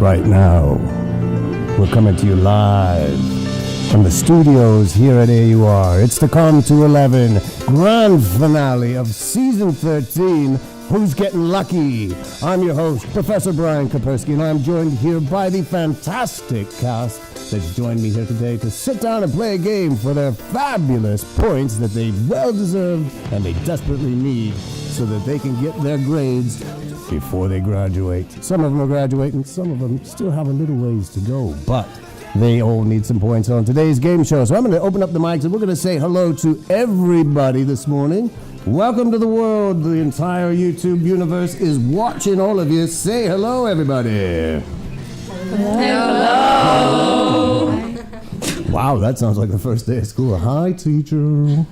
right now. We're coming to you live from the studios here at AUR. It's the Come to 11 grand finale of season 13. Who's Getting Lucky? I'm your host, Professor Brian Kapersky, and I'm joined here by the fantastic cast that's joined me here today to sit down and play a game for their fabulous points that they well deserve and they desperately need so that they can get their grades before they graduate. Some of them are graduating, some of them still have a little ways to go, but they all need some points on today's game show. So I'm going to open up the mics and we're going to say hello to everybody this morning. Welcome to the world. The entire YouTube universe is watching all of you. Say hello, everybody. Hello. Wow, that sounds like the first day of school. Hi, teacher.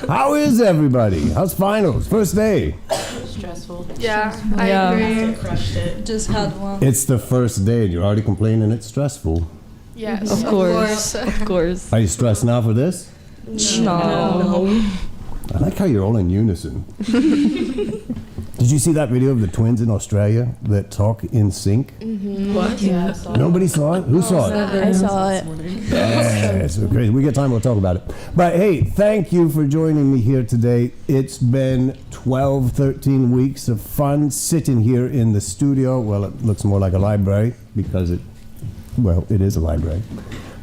How is everybody? How's finals? First day. Stressful. Yeah, I agree. Crushed it. Just had one. It's the first day and you're already complaining it's stressful. Yes, Of course. Of course. Are you stressed now for this? No. I like how you're all in unison. Did you see that video of the twins in Australia that talk in sync? What? Yeah. Nobody saw it? Who saw it? I saw it. Yeah, it's so crazy. We get time, we'll talk about it. But hey, thank you for joining me here today. It's been 12, 13 weeks of fun sitting here in the studio. Well, it looks more like a library because it is a library.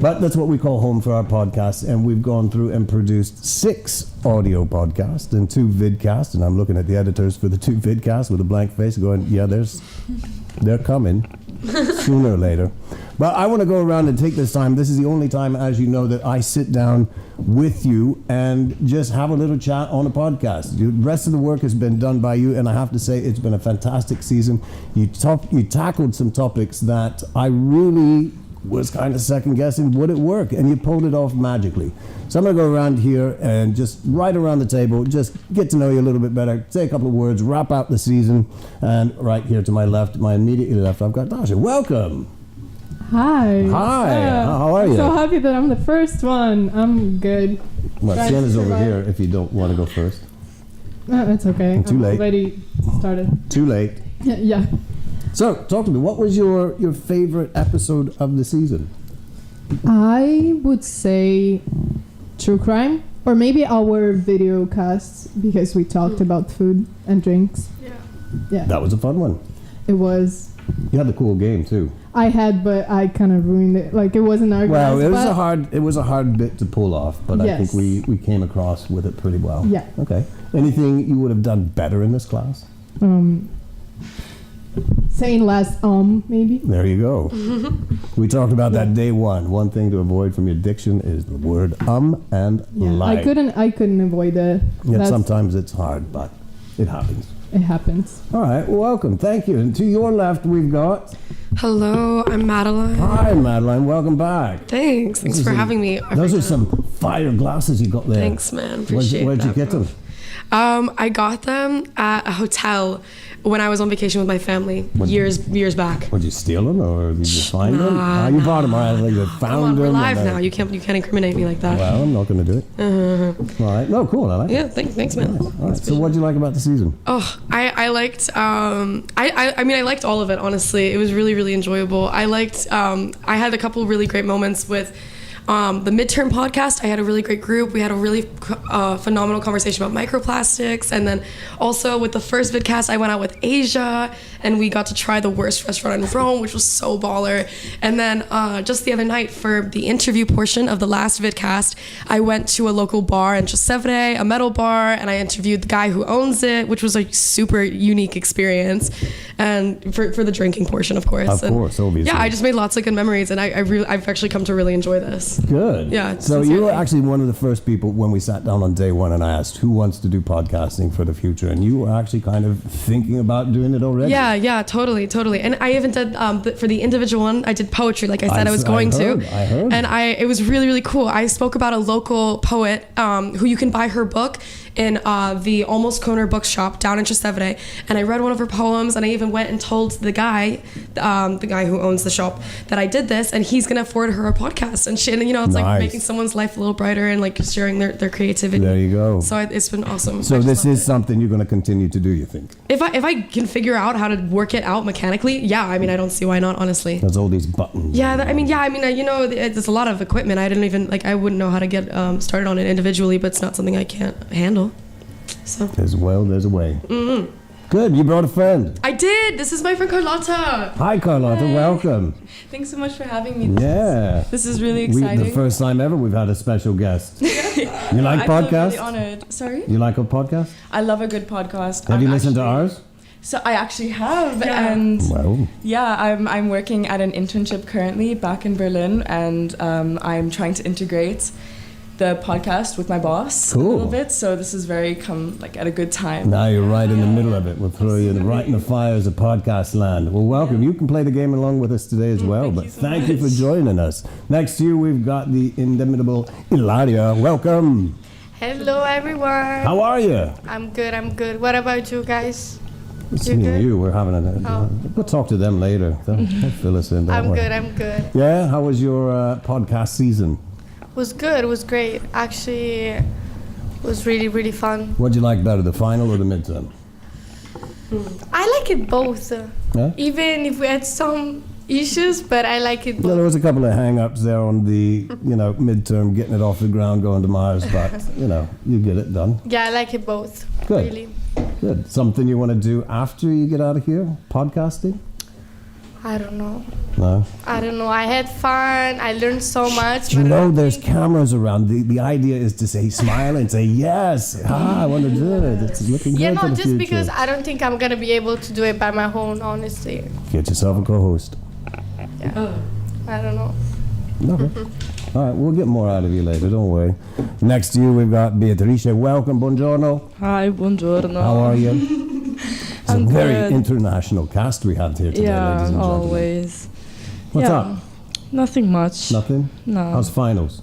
But that's what we call home for our podcast, and we've gone through and produced 6 audio podcasts and 2 vidcasts, and I'm looking at the editors for the 2 vidcasts with a blank face going, yeah, they're coming sooner or later. But I want to go around and take this time. This is the only time, as you know, that I sit down with you and just have a little chat on a podcast. The rest of the work has been done by you, and I have to say it's been a fantastic season. You tackled some topics that I really was kind of second guessing, would it work? And you pulled it off magically. So I'm going to go around here and just right around the table, just get to know you a little bit better, say a couple of words, wrap out the season. And right here to my left, my immediately left, I've got Dasha. Welcome. Hi. Hi. How are you? I'm so happy that I'm the first one. I'm good. Well, Sienna's over here if you don't want to go first. No, it's okay. Too late. Already started. Too late. Yeah. So, talk to me. What was your favorite episode of the season? I would say true crime, or maybe our video casts because we talked about food and drinks. Yeah. That was a fun one. It was. You had the cool game too. I had, but I kind of ruined it. Like it wasn't organized. Well, it but was a hard bit to pull off, but Yes. I think we came across with it pretty well. Yeah. Okay. Anything you would have done better in this class? Saying last maybe. There you go. We talked about that day one. One thing to avoid from your diction is the word and Yeah. like. I couldn't avoid it. Yet sometimes it's hard, but it happens. It happens. All right, welcome. Thank you. And to your left, we've got... Hello, I'm Madeline. Hi, Madeline. Welcome back. Thanks for having me. Those are some fire glasses you got there. Thanks, man. Appreciate Where'd you that, get bro. them? I got them at a hotel when I was on vacation with my family years back. Would you steal them or did you find them? You bought them, all right? Like you Come found on, them. we're live and, now. You can't incriminate me like that. Well, I'm not going to do it. All right. No, cool. I like it. Yeah, thanks, man. All right. So what'd you like about the season? Oh, I liked. I mean, I liked all of it. Honestly, it was really, really enjoyable. I liked. I had a couple really great moments with. The midterm podcast, I had a really great group. We had a really phenomenal conversation about microplastics. And then also with the first vidcast, I went out with Asia and we got to try the worst restaurant in Rome, which was so baller. And then just the other night for the interview portion of the last vidcast, I went to a local bar in Trastevere, a metal bar, and I interviewed the guy who owns it, which was a super unique experience. And for the drinking portion, of course. Of course, obviously. Yeah, I just made lots of good memories, and I've actually come to really enjoy this. Good. Yeah. So sincerely. you were actually one of the first people when we sat down on day one and I asked who wants to do podcasting for the future, and you were actually kind of thinking about doing it already. Yeah, totally. And I even did for the individual one, I did poetry, like I said I was going to. I heard. And it was really, really cool. I spoke about a local poet who you can buy her book. in the Almost Corner bookshop down in Trastevere, and I read one of her poems, and I even went and told the guy who owns the shop, that I did this, and he's gonna afford her a podcast and shit. And you know, it's like Nice. making someone's life a little brighter and like sharing their creativity. There you go. So it's been awesome. So I just this loved is it. something you're going to continue to do, you think? If I can figure out how to work it out mechanically, yeah. I mean, I don't see why not, honestly. There's all these buttons. Yeah, you know, there's a lot of equipment. I wouldn't know how to get started on it individually, but it's not something I can't handle. So There's a way. Mm-hmm. Good. You brought a friend. I did. This is my friend Carlotta. Hi, Carlotta. Welcome. Thanks so much for having me. Yeah. This is really The exciting. first time ever we've had a special guest. You like I feel podcasts? really honored. Sorry? You like a podcast? I love a good podcast. Have you listened to ours? So I actually have, Yeah. and Well, yeah, I'm working at an internship currently back in Berlin, and I'm trying to integrate the podcast with my boss a Cool. little bit. So this is at a good time. now you're right in the middle of it. We'll throw you right in the fires of podcast land. Well, welcome. You can play the game along with us today as well. thank But you so thank you for much. joining us. Next to you, we've got the inimitable Ilaria. Welcome. Hello everyone. How are you? I'm good. What about you guys? Seeing good? you, we're having Oh. we'll talk to them later. They'll fill us in. Don't I'm worry. good. I'm good. Yeah. How was your podcast season? Was good. Was great. Actually, was really fun. What'd you like better, the final or the midterm? I like it both. Yeah? Even if we had some issues, but I like it Yeah, both. there was a couple of hang-ups there on the, midterm, getting it off the ground, going to Mars, but, you get it done. Yeah, I like it both. Good. Really. Good. Something you want to do after you get out of here? Podcasting? I don't know. No? I had fun. I learned so much. You but I know, don't there's think- cameras around. The idea is to say, smile and say, yes, I want to do it. It's looking good Yeah, for no, the just future. because I don't think I'm gonna be able to do it by my own. Honestly, Get yourself a co-host. I don't know. Okay. All right, we'll get more out of you later. Don't worry. Next to you, we've got Beatrice. Welcome. Buongiorno. Hi, buongiorno. How are you? It's a I'm very good. international cast we have here today, ladies Yeah, and gentlemen. always. What's yeah. up? Nothing much. Nothing? No. How's finals?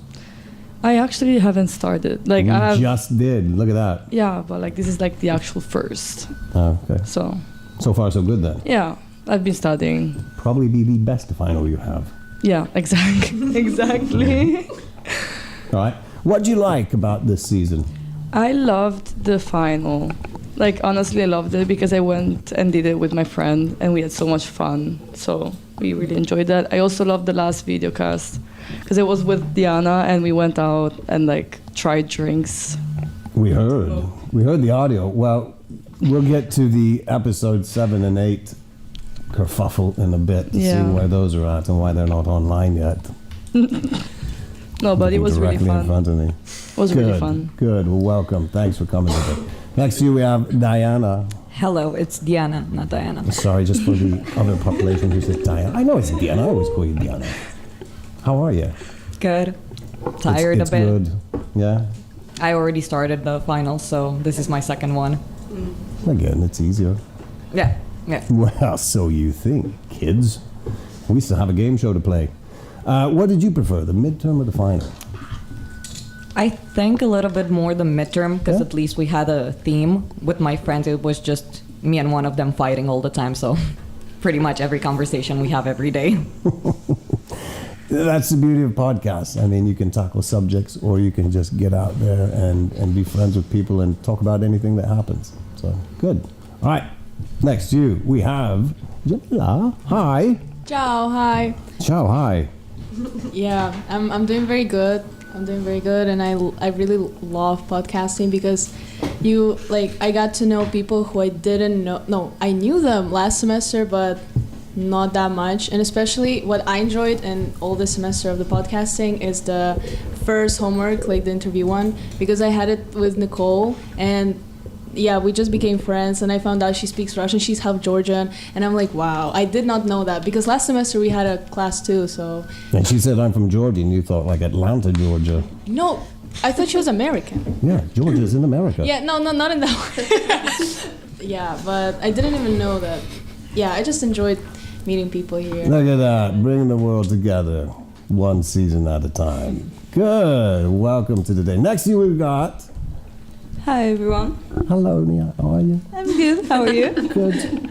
I actually haven't started. Like You I have. just did. Look at that. Yeah, but like this is like the actual first. Oh, okay. So So far, so good then. yeah, I've been studying. Probably be the best final you have. Yeah, exactly. All right. What do you like about this season? I loved the final. Like honestly, I loved it because I went and did it with my friend, and we had so much fun. So we really enjoyed that. I also loved the last video cast because it was with Diana, and we went out and like tried drinks. We heard the audio. Well, we'll get to the episode 7 and 8 kerfuffle in a bit to see Yeah. where those are at and why they're not online yet. No, but it Looking was really directly in fun. front of me. It was Good. really fun. Good. Well, welcome. Thanks for coming today. Next to you, we have Diana. Hello, it's Diana, not Diana. Sorry, just for the other population who says Diana. I know it's Diana. I always call you Diana. How are you? Good. Tired it's a bit. Good. Yeah. I already started the finals, so this is my second one. Again, it's easier. Yeah, yeah. Well, so you think, kids. We still have a game show to play. What did you prefer, the midterm or the final? I think a little bit more the midterm, because Yeah? at least we had a theme. With my friends, it was just me and one of them fighting all the time, so pretty much every conversation we have every day. That's the beauty of podcasts. I mean, you can tackle subjects or you can just get out there and be friends with people and talk about anything that happens. So, good. All right. Next to you, we have Jamila. Hi. Ciao, hi. Ciao, hi. Yeah, I'm doing very good. And I really love podcasting because I got to know people who I didn't know. No, I knew them last semester, but not that much. And especially what I enjoyed in all the semester of the podcasting is the first homework, like the interview one, because I had it with Nicole, and yeah, we just became friends, and I found out she speaks Russian. She's half Georgian, and I'm like, wow, I did not know that, because last semester we had a class too, so... And she said, I'm from Georgia, and you thought like Atlanta, Georgia. No, I thought she was American. Yeah, Georgia's in America. Yeah, no, not in that way. Yeah, but I didn't even know that. Yeah, I just enjoyed meeting people here. Look at that, bringing the world together, one season at a time. Good, welcome to the day. Next to you we've got... Hi everyone. Hello, Nia. How are you? I'm good. How are you? Good.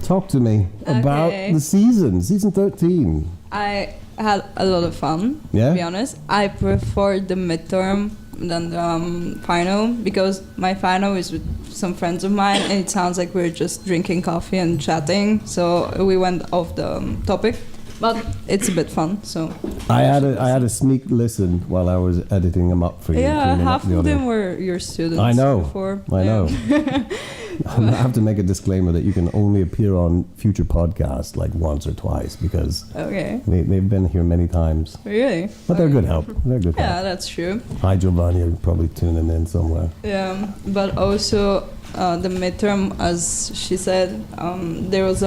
Talk to me about Okay. the season 13. I had a lot of fun. Yeah? To be honest, I prefer the midterm than the final because my final is with some friends of mine, and it sounds like we're just drinking coffee and chatting. So we went off the topic, but it's a bit fun. So I had a sneak listen while I was editing them up for you. yeah, cleaning up half the of them audio. were your students. I know. Before. I Yeah. know. I have to make a disclaimer that you can only appear on future podcasts like once or twice because Okay. they've been here many times. Really? But they're good help. They're good Yeah, help. that's true. Hi, Giovanni. You're probably tuning in somewhere. Yeah, but also the midterm, as she said, there was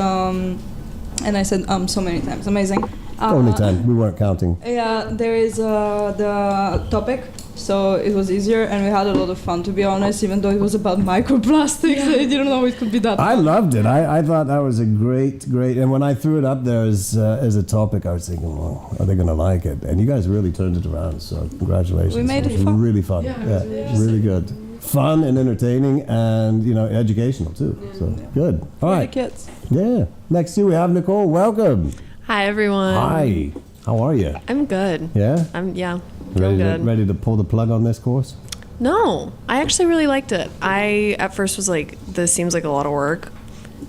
and I said so many times, amazing. Only 10. We weren't counting. Yeah, there is the topic, so it was easier, and we had a lot of fun. To be honest, even though it was about microplastics, I didn't know it could be that. I fun. loved it. I thought that was a great. And when I threw it up there as a topic, I was thinking, well, are they going to like it? And you guys really turned it around. So congratulations. We made it was fun. really fun. Yeah, really good. Fun and entertaining, and educational too. So good. All For the right. kids. Yeah. Next to we have Nicole. Welcome. Hi everyone. Hi. How are you? I'm good. Yeah. I'm real Ready good. ready to pull the plug on this course? No, I actually really liked it. I at first was like, this seems like a lot of work,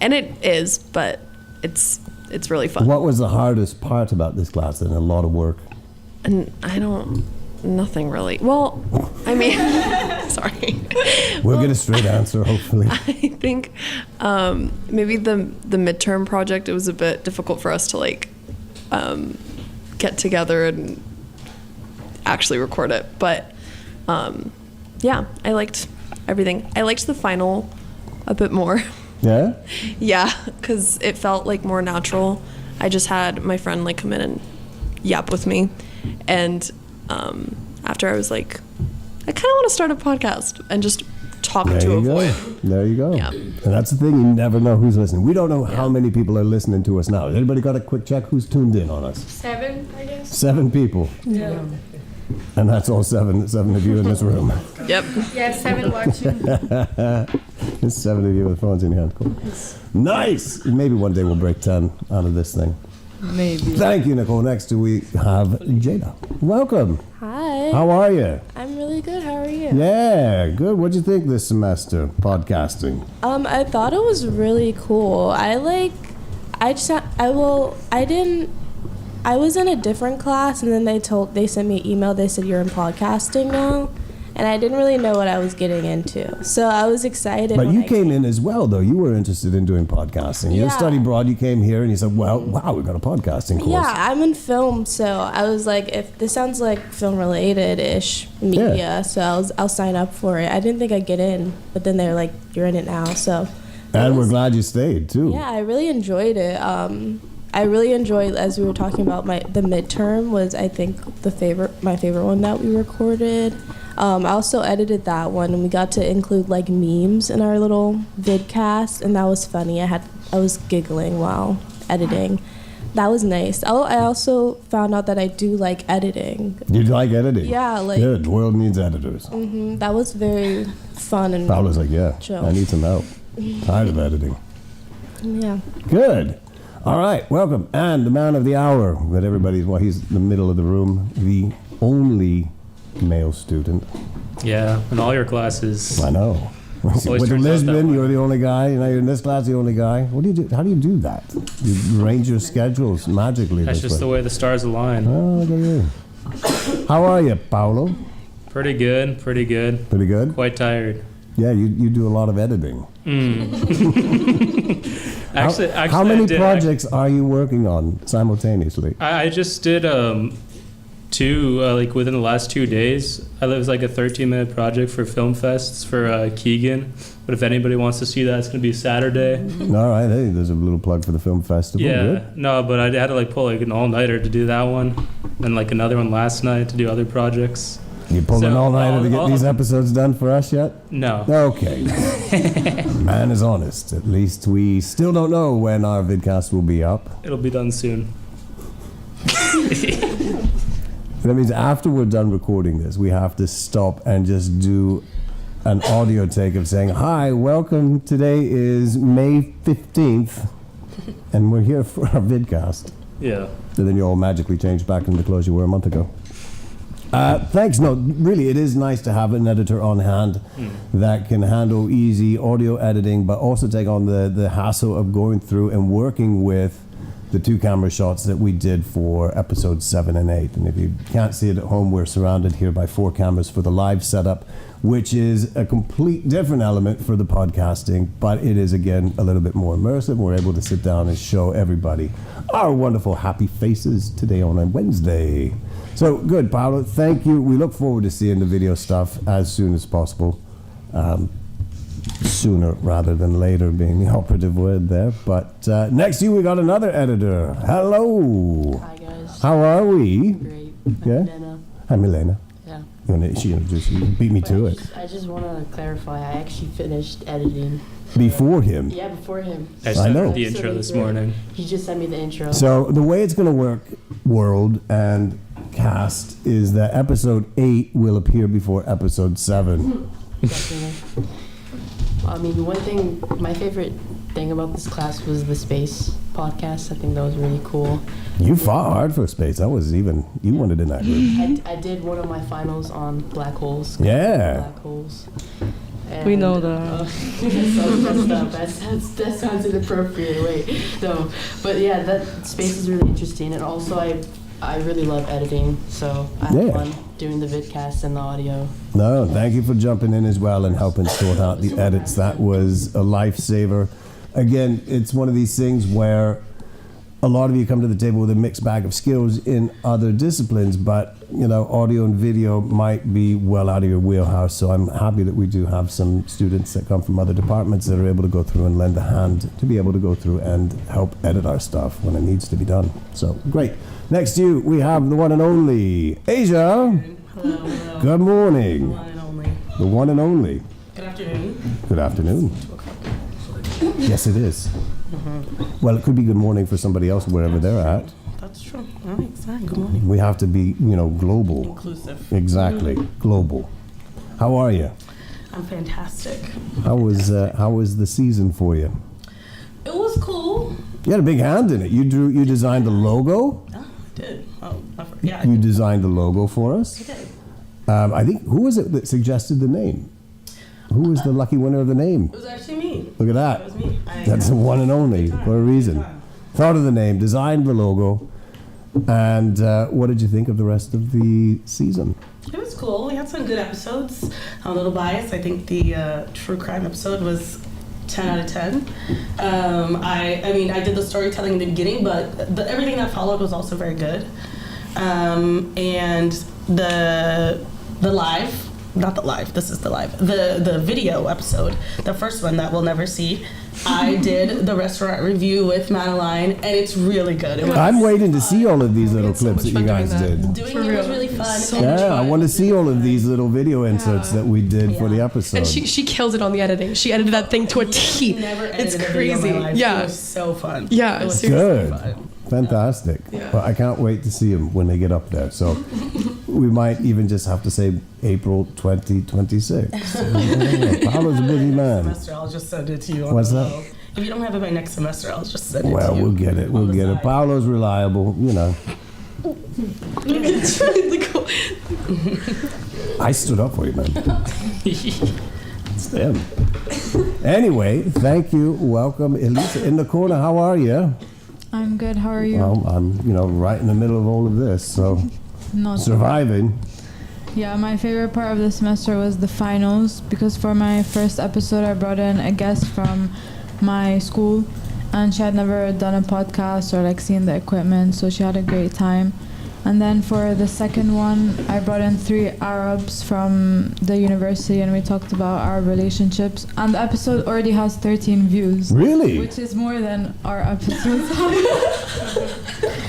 and it is, but it's really fun. What was the hardest part about this class? And a lot of work. And nothing really. Well, I mean, sorry. We'll get a straight answer, hopefully. I think maybe the midterm project, it was a bit difficult for us to get together and actually record it. But yeah, I liked everything. I liked the final a bit more. Yeah. Yeah, because it felt like more natural. I just had my friend come in and yap with me, and after I was like, I kind of want to start a podcast and just talk There to you a go. void. There you go. Yeah. And that's the thing, you never know who's listening. We don't know how many people are listening to us now. Has anybody got a quick check who's tuned in on us? 7, I guess. 7 people. Yeah. And that's all seven of you in this room. Yep. Yeah, 7 watching. There's 7 of you with phones in your hand. Cool. Nice! Maybe one day we'll break 10 out of this thing. Maybe. Thank you, Nicole. Next we have Jada. Welcome. Hi. How are you? I'm really good. How are you? Yeah, good. What'd you think this semester, podcasting? I thought it was really cool. I was in a different class, and then they sent me an email. They said you're in podcasting now, and I didn't really know what I was getting into. So I was excited. But when you I came in as well, though. You were interested in doing podcasting. You're Yeah. study abroad. You came here and you said, well, wow, we've got a podcasting course. Yeah, I'm in film, so I was like, if this sounds like film related ish media, Yeah. so I'll sign up for it. I didn't think I'd get in, but then they're like, you're in it now. So And we're glad you stayed, too. yeah, I really enjoyed it. I really enjoyed, as we were talking about, the midterm was, I think, my favorite one that we recorded. I also edited that one, and we got to include memes in our little vidcast, and that was funny. I was giggling while editing. That was nice. I also found out that I do like editing. You like editing? Yeah, Good. The world needs editors. That was very fun and Paolo's like, yeah, chill. I need some help. Tired of editing. Yeah. Good. All right, welcome. And the man of the hour that he's in the middle of the room, the only male student. Yeah, in all your classes. I know. Always With turns out that Lisbon, way. you're the only guy. Now you're in this class, the only guy. What do you do? How do you do that? You arrange your schedules magically. That's this just the way the stars align. Oh, look at you. How are you, Paolo? Pretty good. Pretty good? Quite tired. Yeah, you do a lot of editing. Actually, how I many did- projects are you working on simultaneously? I just did 2 within the last 2 days. It was a 13-minute project for Film Fests for Keegan. But if anybody wants to see that, it's gonna be Saturday. All right, hey, there's a little plug for the film festival. Yeah, Good. no, but I had to pull an all-nighter to do that one, and another one last night to do other projects. You pulled an So, all-nighter to get I'll- these episodes done for us yet? No. Okay. Man is honest. At least we still don't know when our vidcast will be up. It'll be done soon. That means after we're done recording this, we have to stop and just do an audio take of saying, "Hi, welcome. Today is May 15th, and we're here for our vidcast." Yeah. And then you all magically change back into the clothes you were a month ago. Thanks. No, really, it is nice to have an editor on hand that can handle easy audio editing, but also take on the hassle of going through and working with the 2 camera shots that we did for episodes 7 and 8. And if you can't see it at home, we're surrounded here by 4 cameras for the live setup, which is a complete different element for the podcasting, but it is, again, a little bit more immersive. We're able to sit down and show everybody our wonderful happy faces today on a Wednesday. So good, Paolo. Thank you. We look forward to seeing the video stuff as soon as possible. Sooner rather than later being the operative word there. But next to you, we got another editor. Hello. Hi, guys. How are we? Great. Yeah? I'm Milena. Hi, Milena. Yeah. She introduced you. Beat me to it. I just want to clarify, I actually finished editing. Before him. Yeah, before him. I started the intro this morning. He just sent me the intro. So the way it's going to work, world and cast, is that episode 8 will appear before episode 7. Definitely. I mean, one thing, my favorite thing about this class was the space podcast. I think that was really cool. You fought hard for space. You wanted in that group. I did one of my finals on black holes. Yeah. Black holes. We know that. That sounds messed up. That sounds inappropriate. Wait, no. But yeah, that space is really interesting. And also, I really love editing. So I had fun doing the vidcast and the audio. No, thank you for jumping in as well and helping sort out the edits. That was a lifesaver. Again, it's one of these things where a lot of you come to the table with a mixed bag of skills in other disciplines, but audio and video might be well out of your wheelhouse. So I'm happy that we do have some students that come from other departments that are able to go through and lend a hand to be able to go through and help edit our stuff when it needs to be done. So great. Next to you, we have the one and only Asia. Hello. Good morning. The one and only. The one and only. Good afternoon. Good afternoon. Yes, it is. Well, it could be good morning for somebody else wherever they're at. That's true. All right, sorry. Good morning. We have to be, global. Inclusive. Exactly. Global. How are you? I'm fantastic. How was the season for you? It was cool. You had a big hand in it. You designed the logo? Yeah, I did. Oh, yeah. You designed the logo for us? I did. I think, who was it that suggested the name? Who was the lucky winner of the name? It was actually me. Look at that. It was me. That's the one and only for a reason. Thought of the name, designed the logo, and what did you think of the rest of the season? It was cool. We had some good episodes. I'm a little biased. I think the true crime episode was 10 out of 10. I did the storytelling in the beginning, but everything that followed was also very good. And the live. Not the live, this is the live. The video episode, the first one that we'll never see, I did the restaurant review with Madeline, and it's really good. I'm waiting to see all of these little clips that you guys did. Doing it was really fun. I want to see all of these little video inserts that we did for the episode. And she kills it on the editing. She edited that thing to a T. It's crazy. Yeah. It was so fun. Yeah. It was Good. fun. Fantastic. Well, I can't wait to see them when they get up there. So we might even just have to say April 2026. Paolo's a busy man. Semester, I'll just send it to you. What's that? If you don't have it by next semester, I'll just send it to you. Well, we'll get it. We'll get it. Paolo's reliable, It's really cool. I stood up for you, man. It's them. Anyway, thank you. Welcome. Elisa in the corner, how are you? I'm good. How are you? Well, I'm, right in the middle of all of this, so Not surviving. Yeah, my favorite part of the semester was the finals because for my first episode, I brought in a guest from my school, and she had never done a podcast or seen the equipment, so she had a great time. And then for the second one, I brought in 3 Arabs from the university, and we talked about our relationships. And the episode already has 13 views. Really? Which is more than our episodes.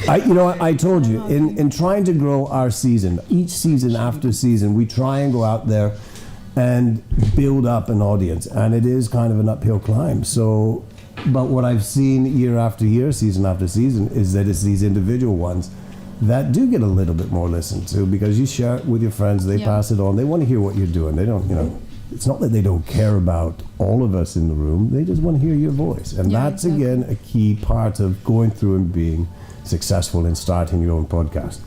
I told you, in trying to grow our season, each season after season, we try and go out there and build up an audience. And it is kind of an uphill climb. So, but what I've seen year after year, season after season, is that it's these individual ones that do get a little bit more listened to because you share it with your friends, they pass it on, they want to hear what you're doing. They don't, it's not that they don't care about all of us in the room. They just want to hear your voice. And that's, again, a key part of going through and being successful in starting your own podcast.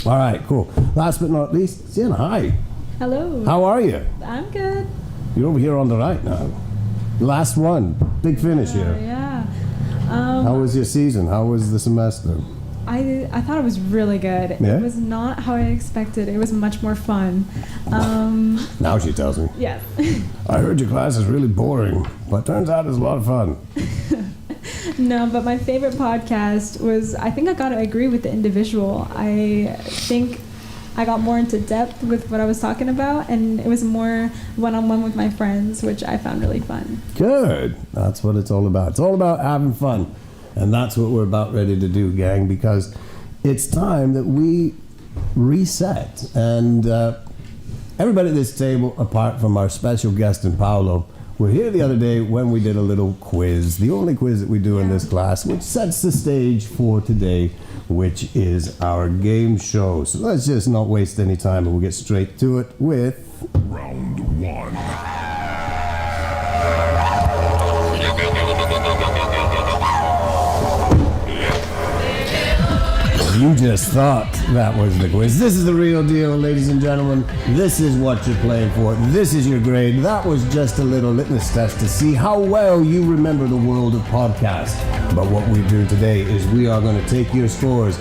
All right, cool. Last but not least, Sienna, hi. Hello. How are you? I'm good. You're over here on the right now. Last one. Big finish here. Yeah. How was your season? How was the semester? I thought it was really good. Yeah? It was not how I expected. It was much more fun. Now she tells me. Yes. I heard your class is really boring, but turns out it's a lot of fun. No, but my favorite podcast was, I think I got to agree with the individual. I think I got more into depth with what I was talking about, and it was more one-on-one with my friends, which I found really fun. Good. That's what it's all about. It's all about having fun. And that's what we're about ready to do, gang, because it's time that we reset. And everybody at this table, apart from our special guest in Paolo, were here the other day when we did a little quiz, the only quiz that we do in this class, which sets the stage for today, which is our game show. So let's just not waste any time and we'll get straight to it with round one. You just thought that was the quiz. This is the real deal, ladies and gentlemen. This is what you're playing for. This is your grade. That was just a little litmus test to see how well you remember the world of podcast. But what we do today is we are going to take your scores,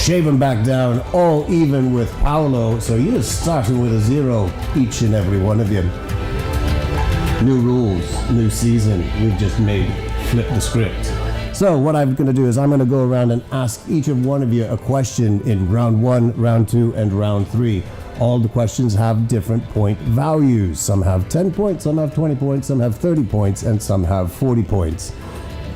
shave them back down, all even with Paolo. So you're starting with a 0, each and every one of you. New rules, new season. We've just made flip the script. So what I'm going to do is I'm going to go around and ask each of one of you a question in round 1, round 2, and round 3. All the questions have different point values. Some have 10 points, some have 20 points, some have 30 points, and some have 40 points.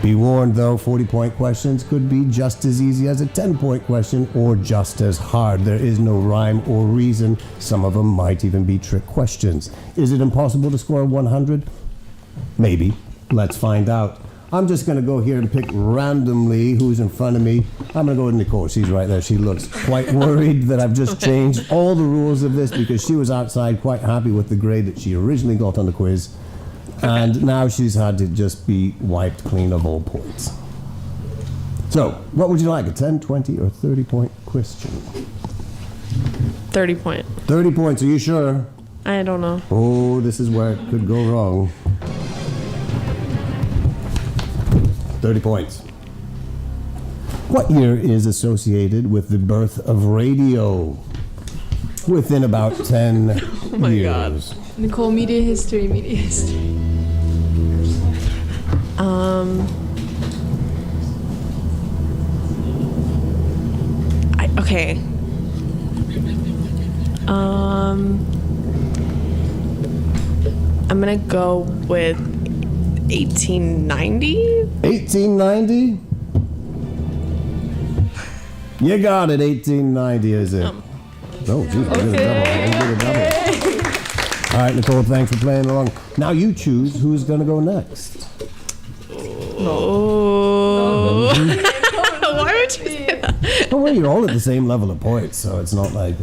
Be warned though, 40-point questions could be just as easy as a 10-point question or just as hard. There is no rhyme or reason. Some of them might even be trick questions. Is it impossible to score 100? Maybe. Let's find out. I'm just going to go here and pick randomly who's in front of me. I'm going to go with Nicole. She's right there. She looks quite worried that I've just changed all the rules of this because she was outside quite happy with the grade that she originally got on the quiz. And now she's had to just be wiped clean of all points. So, what would you like, a 10, 20, or 30-point question? 30 point. 30 points. Are you sure? I don't know. Oh, this is where it could go wrong. 30 points. What year is associated with the birth of radio? Within about 10 years. God. Nicole, media history. Okay. I'm gonna go with 1890? 1890? You got it, 1890 is it? Oh, geez, I did a double. All right, Nicole, thanks for playing along. Now you choose who's going to go next. Oh. Why would you say that? Well, you're all at the same level of points, so it's not like,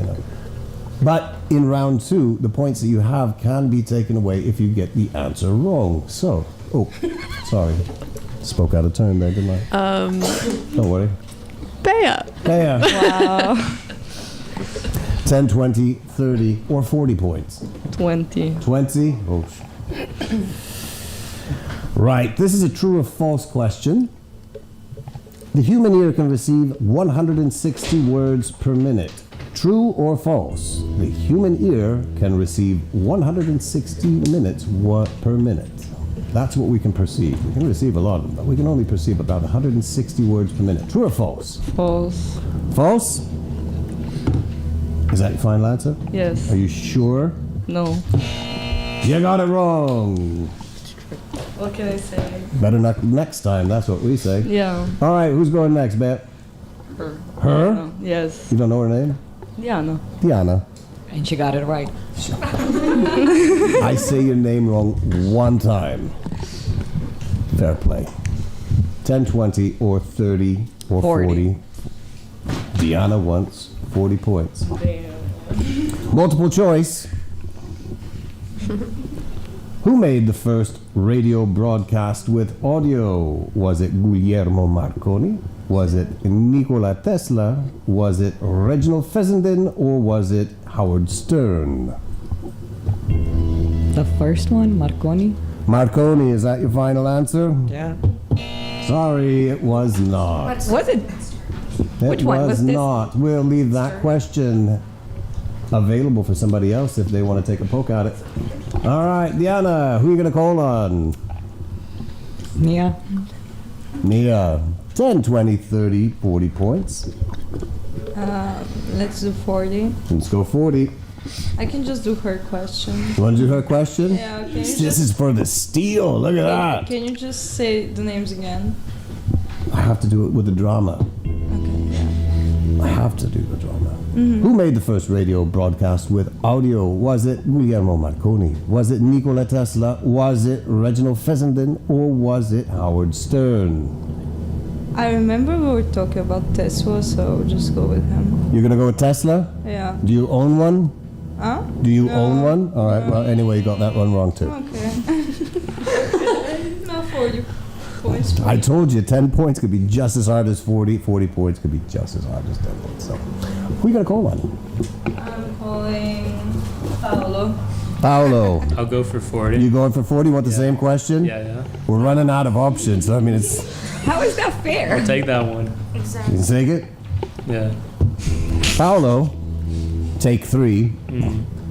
But in round 2, the points that you have can be taken away if you get the answer wrong. So, sorry. Spoke out of turn there, didn't I? Don't worry. Bea. Wow. 10, 20, 30, or 40 points? 20. 20? Oh. Right. This is a true or false question. The human ear can receive 160 words per minute. True or false? The human ear can receive 160 minutes per minute. That's what we can perceive. We can receive a lot of them, but we can only perceive about 160 words per minute. True or false? False. False? Is that your final answer? Yes. Are you sure? No. You got it wrong. What can I say? Better not next time, that's what we say. Yeah. All right, who's going next, Bet? Her. Her? No. Yes. You don't know her name? Diana. Diana. And she got it right. I say your name wrong one time. Fair play. 10, 20, or 30, or 40. Diana wants 40 points. Damn. Multiple choice. Who made the first radio broadcast with audio? Was it Guglielmo Marconi? Was it Nikola Tesla? Was it Reginald Fessenden? Or was it Howard Stern? The first one, Marconi. Marconi, is that your final answer? Yeah. Sorry, it was not. Was it? Which It one was this? not. We'll leave that question available for somebody else if they want to take a poke at it. All right, Diana, who are you going to call on? Nia. Nia. 10, 20, 30, 40 points. Let's do 40. Let's go 40. I can just do her question. You want to do her question? Yeah, okay. This is for the steal. Look at that. Can you just say the names again? I have to do it with the drama. Okay, yeah. I have to do the drama. Who made the first radio broadcast with audio? Was it Guglielmo Marconi? Was it Nikola Tesla? Was it Reginald Fessenden? Or was it Howard Stern? I remember we were talking about Tesla, so I'll just go with him. You're going to go with Tesla? Yeah. Do you own one? Huh? Do you own one? All right, well, anyway, you got that one wrong too. Okay. Not 40 points. I told you 10 points could be just as hard as 40. 40 points could be just as hard as 10 points. So, who are you going to call on? I'm calling Paolo. Paolo. I'll go for 40. You going for 40? Want the same question? Yeah. We're running out of options. So, I mean, it's. How is that fair? I'll take that one. You can take it? Yeah. Paolo, take 3.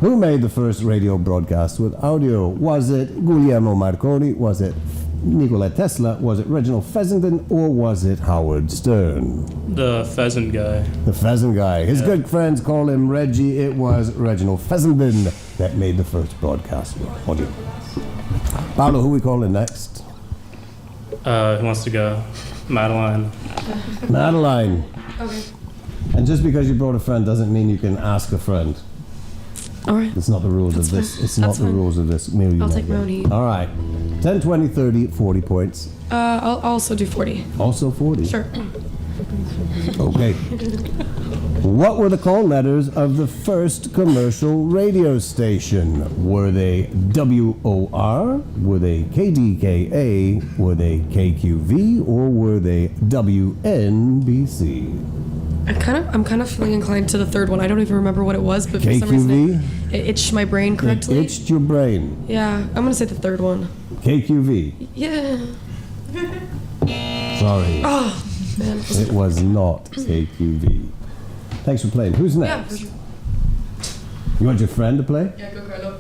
Who made the first radio broadcast with audio? Was it Guglielmo Marconi? Was it Nikola Tesla? Was it Reginald Fessenden? Or was it Howard Stern? The pheasant guy. The pheasant guy. His good friends call him Reggie. It was Reginald Fessenden that made the first broadcast with audio. Paolo, who we calling next? Who wants to go? Madeline. Madeline. Okay. And just because you brought a friend doesn't mean you can ask a friend. All right. It's not the rules of this. fine. It's not That's the fine. rules of this millionaire I'll take my game. own heat. All right. 10, 20, 30, 40 points. I'll also do 40. Also 40. Sure. Okay. What were the call letters of the first commercial radio station? Were they WOR? Were they KDKA? Were they KQV? Or were they WNBC? I'm kind of feeling inclined to the third one. I don't even remember what it was, but for some reason KQV? it itched my brain correctly. It itched your brain. Yeah, I'm gonna say the third one. KQV. Yeah. Sorry. Oh, man. It was not KQV. Thanks for playing. Who's Yeah, next? for sure. You want your friend to play? Yeah, go Carlo.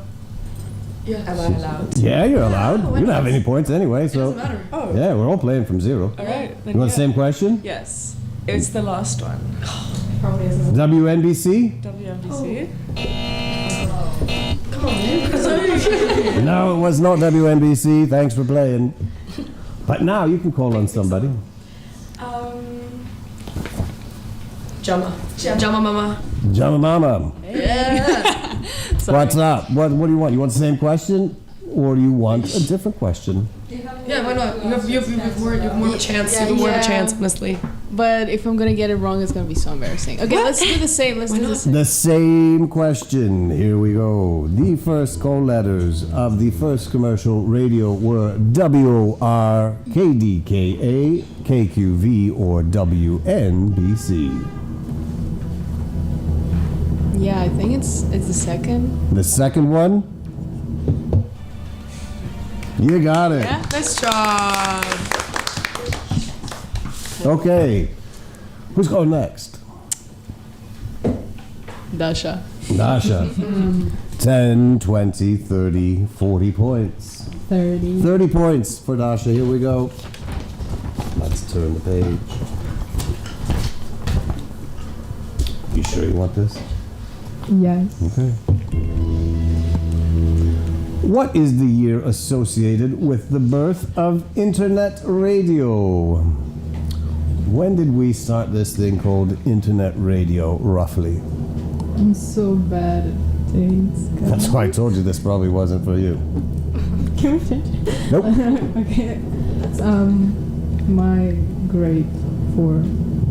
Yeah. Am I allowed? Yeah, you're allowed. why You don't have not? any points anyway, so. Doesn't matter. Oh. Yeah, we're all playing from 0. All right. You want the same question? Yes. It's the last one. Probably isn't. WNBC? WMBC. Come on, man. No, it was not WNBC. Thanks for playing. But now you can call on somebody. Jama. Jama Mama. Jama Mama. Yeah. What's up? What do you want? You want the same question? Or do you want a different question? Yeah, why not? You have more of a chance. You have more of a chance, honestly. But if I'm gonna get it wrong, it's gonna be so embarrassing. Okay, let's do the same. Let's do the same. The same question. Here we go. The first call letters of the first commercial radio were WOR, KDKA, KQV, or WNBC. Yeah, I think it's the second. The second one? You got it. Yeah, nice job. Okay. Who's going next? Dasha. Dasha. 10, 20, 30, 40 points. 30. 30 points for Dasha. Here we go. Let's turn the page. You sure you want this? Yes. Okay. What is the year associated with the birth of internet radio? When did we start this thing called internet radio, roughly? I'm so bad at dates. That's why I told you this probably wasn't for you. Can we change? Nope. Okay. My grade for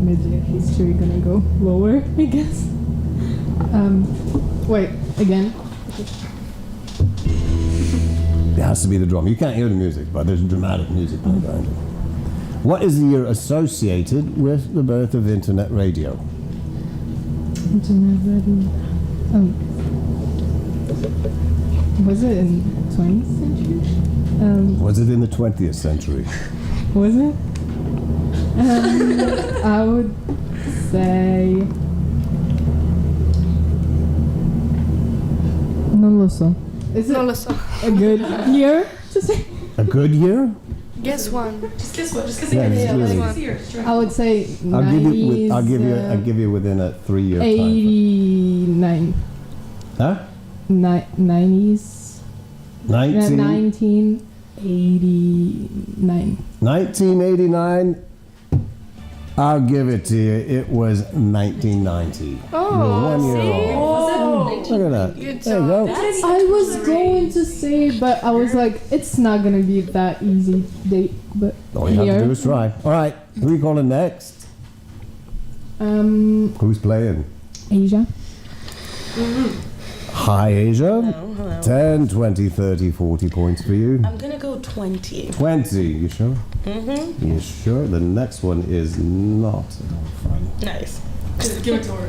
media history gonna go lower, I guess. Wait, again. It has to be the drum. You can't hear the music, but there's dramatic music playing behind it. What is the year associated with the birth of internet radio? Internet radio. Was it in 20th century? Was it in the 20th century? Was it? I would say. Non lo so. Is it Non lo so. a good year to say? A good year? Guess one. Just guess what? Just guess Yeah, it. just really. I would say I'll 90s, give you within a 3-year time. 89. Huh? 90s. 1989. 1989. I'll give it to you. It was 1990. Oh, You're 1 year old. Look at that. Good There you go. I was going to say, but I was like, it's not gonna be that easy date. But All you have to do is try. All right. Who are you calling next? Who's playing? Asia. Hi, Asia. Hello. 10, 20, 30, 40 points for you. I'm gonna go 20. 20. You sure? Mm-hmm. You sure? The next one is not fun. Nice. Give it to her.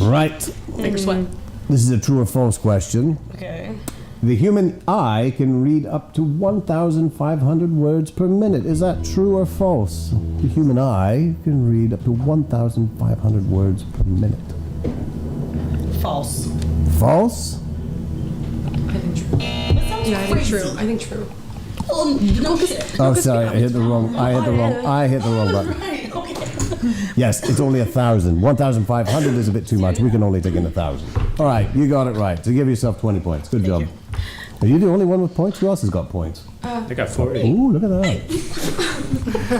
Right. Make her sweat. This is a true or false question. Okay. The human eye can read up to 1,500 words per minute. Is that true or false? The human eye can read up to 1,500 words per minute. False. False? I think true. Yeah, I think true. I think true. Oh, no shit. Oh, sorry, I hit the wrong button. Right, okay. Yes, it's only 1,000. 1,500 is a bit too much. We can only take in 1,000. All right, you got it right. So give yourself 20 points. Good job. Are you the only one with points? Who else has got points? I got 40. Ooh, look at that.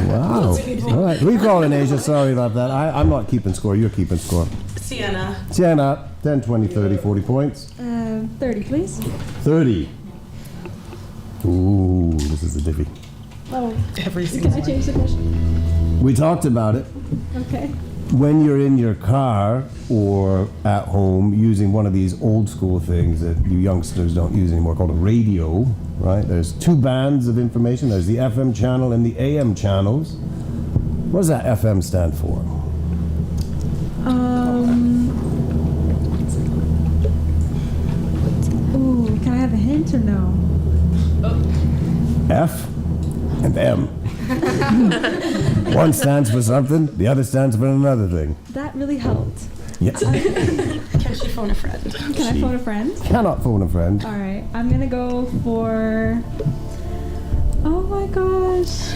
Wow. All right, who are you calling, Asia? Sorry about that. I'm not keeping score. You're keeping score. Sienna. Sienna, 10, 20, 30, 40 points. 30, please. 30. Ooh, this is a diffie. Oh, Every can single I change the question? We talked about it. Okay. When you're in your car or at home using one of these old school things that you youngsters don't use anymore called a radio, right? There's two bands of information. There's the FM channel and the AM channels. What does that FM stand for? Ooh, can I have a hint or no? F and M. One stands for something, the other stands for another thing. That really helped. Yes. Can she phone a friend? Can I phone a friend? Cannot phone a friend. All right, I'm gonna go for. Oh my gosh.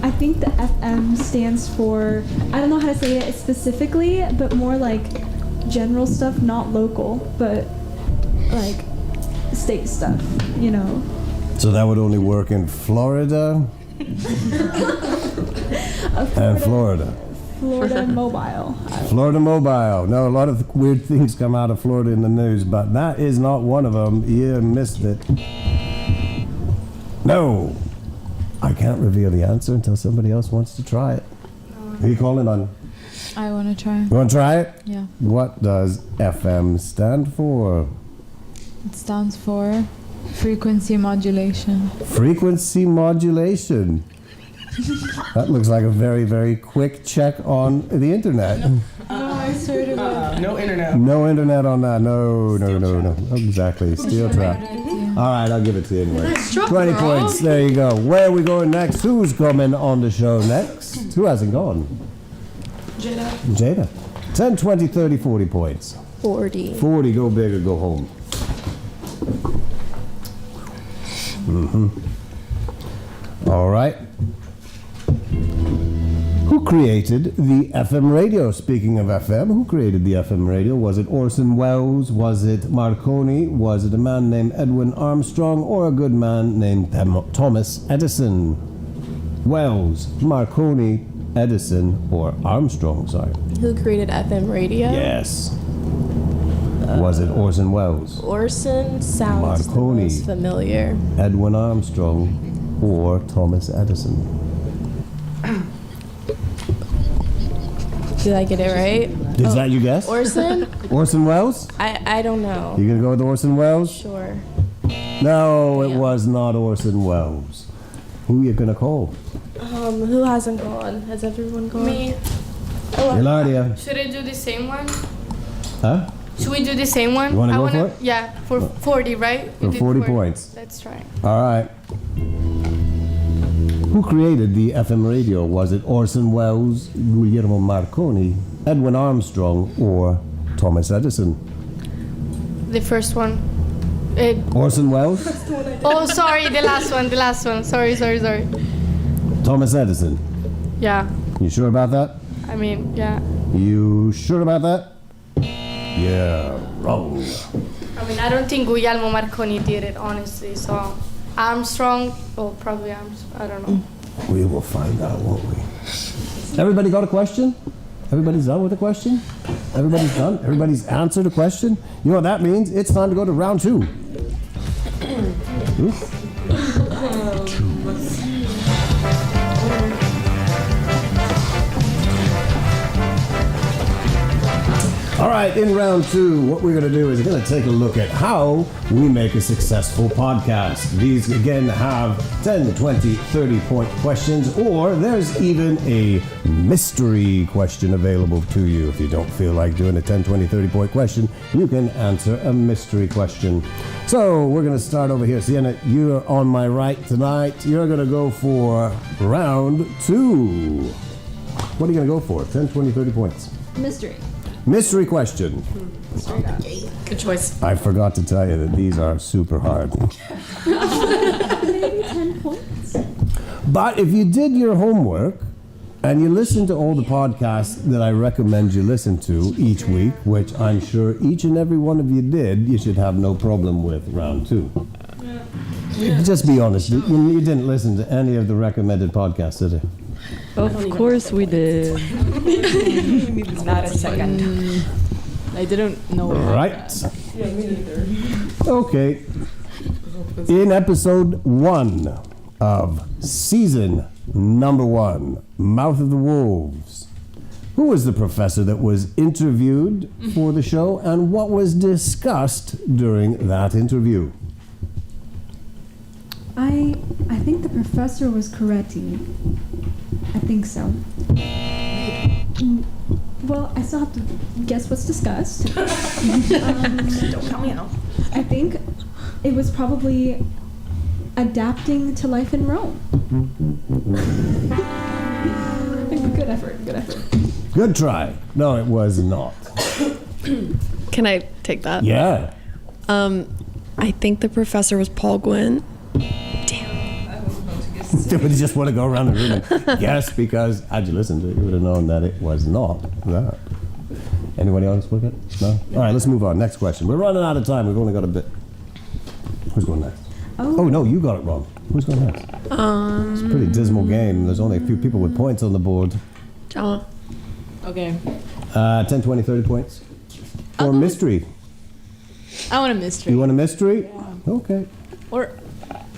I think the FM stands for. I don't know how to say it specifically, but more like general stuff, not local, but like state stuff, you know. So that would only work in Florida and Florida. Florida Mobile. Florida Mobile. No, a lot of weird things come out of Florida in the news, but that is not one of them. You missed it. No. I can't reveal the answer until somebody else wants to try it. Who are you calling on? I want to try. You want to try it? Yeah. What does FM stand for? It stands for frequency modulation. Frequency modulation. That looks like a very, very quick check on the internet. No, I swear to God. No internet. No internet on that. No. Exactly. Steel trap. All right, I'll give it to you anyway. 20 points. There you go. Where are we going next? Who's coming on the show next? Who hasn't gone? Jada. 10, 20, 30, 40 points. 40. 40, go big or go home. All right. Who created the FM radio? Speaking of FM, who created the FM radio? Was it Orson Welles? Was it Marconi? Was it a man named Edwin Armstrong? Or a good man named Thomas Edison? Wells, Marconi, Edison, or Armstrong, sorry. Who created FM radio? Yes. Was it Orson Welles? Orson sounds Marconi. the most familiar. Edwin Armstrong, or Thomas Edison? Did I get it right? Is that your guess? Orson? Orson Welles? I don't know. You gonna go with Orson Welles? Sure. No, it was not Orson Welles. Who are you going to call? Who hasn't gone? Has everyone gone? Me. Ilaria. Should I do the same one? Huh? Should we do the same one? You wanna go for it? Yeah, for 40, right? For We did 40 points. Let's try. All right. Who created the FM radio? Was it Orson Welles, Guillermo Marconi, Edwin Armstrong, or Thomas Edison? The first one. Orson Welles? Oh, sorry, the last one. Sorry. Thomas Edison. Yeah, You sure about that? I mean, yeah. You sure about that? Yeah, wrong. I mean, I don't think Guglielmo Marconi did it, honestly, so Armstrong, probably Armstrong, I don't know. We will find out, won't we? Everybody got a question? Everybody's done with the question? Everybody's done? Everybody's answered a question? You know what that means? It's time to go to round 2. All right, in round 2, what we're going to do is we're going to take a look at how we make a successful podcast. These, again, have 10, 20, 30-point questions, or there's even a mystery question available to you. If you don't feel like doing a 10, 20, 30-point question, you can answer a mystery question. So we're going to start over here. Sienna, you're on my right tonight. You're going to go for round 2. What are you going to go for? 10, 20, 30 points. Mystery. Mystery question. Good choice. I forgot to tell you that these are super hard. Maybe 10 points. But if you did your homework and you listened to all the podcasts that I recommend you listen to each week, which I'm sure each and every one of you did, you should have no problem with round 2. Just be honest. You didn't listen to any of the recommended podcasts, did you? Of course we did. Not a second. I didn't know. Right. Yeah, me neither. Okay. In episode 1 of season number 1, Mouth of the Wolves, who was the professor that was interviewed for the show, and what was discussed during that interview? I think the professor was Coretti. I think so. Well, I still have to guess what's discussed. Don't count me out. I think it was probably adapting to life in Rome. Good effort. Good try. No, it was not. Can I take that? Yeah. I think the professor was Paul Gwynn. Would you just want to go around the room and guess? Because had you listened to it, you would have known that it was not that. Anybody else look at it? No? All right, let's move on. Next question. We're running out of time. We've only got a bit. Who's going next? Oh, no, you got it wrong. Who's going next? It's a pretty dismal game. There's only a few people with points on the board. Jama. Okay. 10, 20, 30 points. Or mystery. I want a mystery. You want a mystery? Yeah. Okay. Or,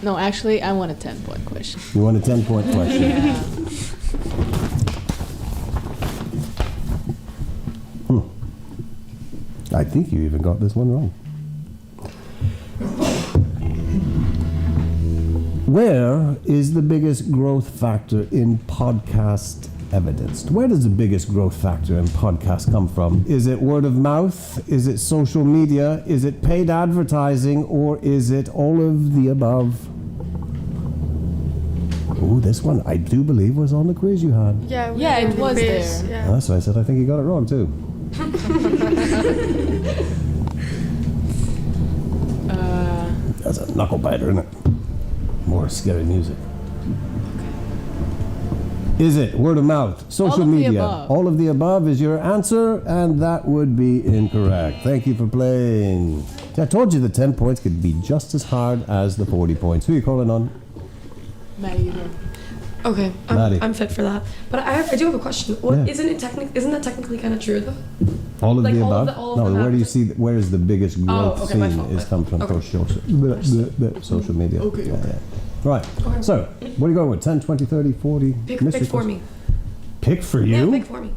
no, actually, I want a 10-point question. You want a 10-point question? Yeah. I think you even got this one wrong. Where is the biggest growth factor in podcast evidence? Where does the biggest growth factor in podcasts come from? Is it word of mouth? Is it social media? Is it paid advertising? Or is it all of the above? Oh, this one I do believe was on the quiz you had. Yeah, it was there. Yeah. That's why I said I think you got it wrong too. That's a knuckle biter, isn't it? More scary music. Is it word of mouth, social All of the media? above. All of the above is your answer, and that would be incorrect. Thank you for playing. See, I told you the 10 points could be just as hard as the 40 points. Who are you calling on? Maddie. Okay, Maddie. I'm fit for that. But I do have a question. What, Yeah. Isn't that technically kind of true though? All of Like the all of above? the- all of No, them where have do you to- see, where is the biggest growth okay, my seen fault, is my come from fault. social media. Okay, Yeah, okay. yeah. Right, so, what are you going with? 10, 20, 30, 40? Pick mystery for question? me. Pick for Yeah, you? pick for me.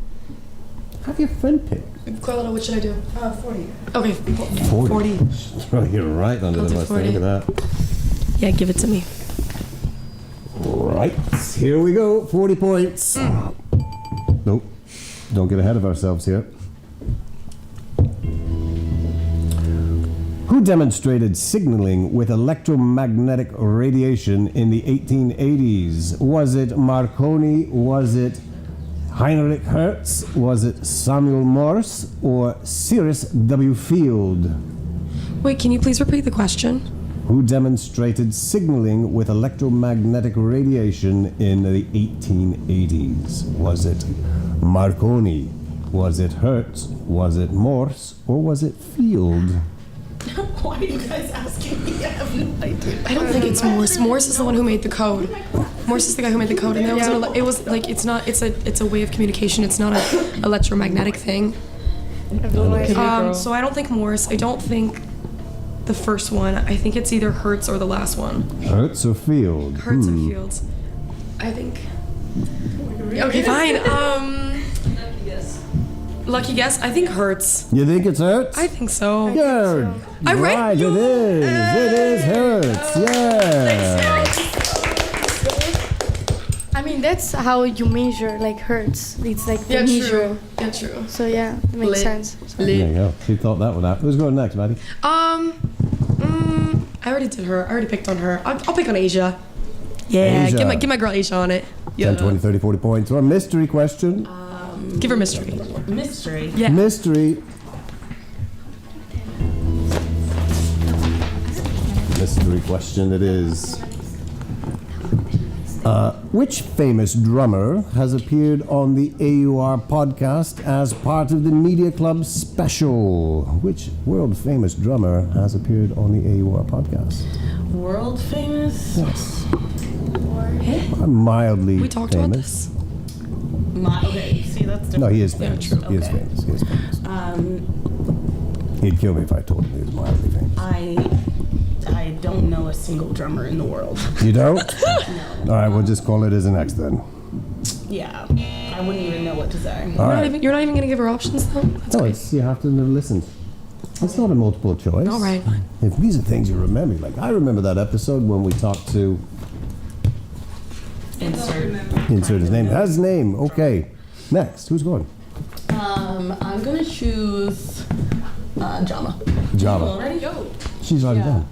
Have your friend pick. Carlotta, what should I do? 40. Okay, 40. Throw you right under I'll the do bus. 40. Look at that. Yeah, give it to me. Right. Here we go. 40 points. Nope. Don't get ahead of ourselves here. Who demonstrated signaling with electromagnetic radiation in the 1880s? Was it Marconi? Was it Heinrich Hertz? Was it Samuel Morse? Or Cyrus W. Field? Wait, can you please repeat the question? Who demonstrated signaling with electromagnetic radiation in the 1880s? Was it Marconi? Was it Hertz? Was it Morse? Or was it Field? Why are you guys asking me? I have no idea. I don't think it's Morse. Morse is the one who made the code. Morse is the guy who made the code, and there was it was like it's not. It's a way of communication. It's not an electromagnetic thing. So I don't think Morse. I don't think the first one. I think it's either Hertz or the last one. Hertz or Field? Hertz or Fields. I think. Okay, fine. Lucky guess. I think Hertz. You think it's Hertz? I think so. Good. I read Right, you. it is. It is Hertz. Yeah. I mean, that's how you measure, like hertz. It's like the measure. Yeah, true. So yeah, it makes sense. There you go. She thought that one out. Who's going next, Maddie? I already did her. I already picked on her. I'll pick on Asia. Yeah, Asia. Give my girl Asia on it. 10, 20, 30, 40 points. Or a mystery question. Give her mystery. Mystery. Yeah. Mystery. Mystery question it is. Which famous drummer has appeared on the AUR podcast as part of the Media Club special? Which world famous drummer has appeared on the AUR podcast? World famous? Yes. Mildly We talked about famous. this. Okay, see, that's different. No, he is famous. true. He is Okay. famous. He is famous. He'd kill me if I told him he was mildly famous. I don't know a single drummer in the world. You don't? All right, we'll just call it as an X then. Yeah, I wouldn't even know what to say. All right. You're not even gonna give her options though. That's No, great. it's, you have to listen. It's not a multiple choice. All right. If these are things you remember, like I remember that episode when we talked to insert his name. Has his name. Okay. Next, who's going? I'm gonna choose Jama. Jama. Already? She's already done.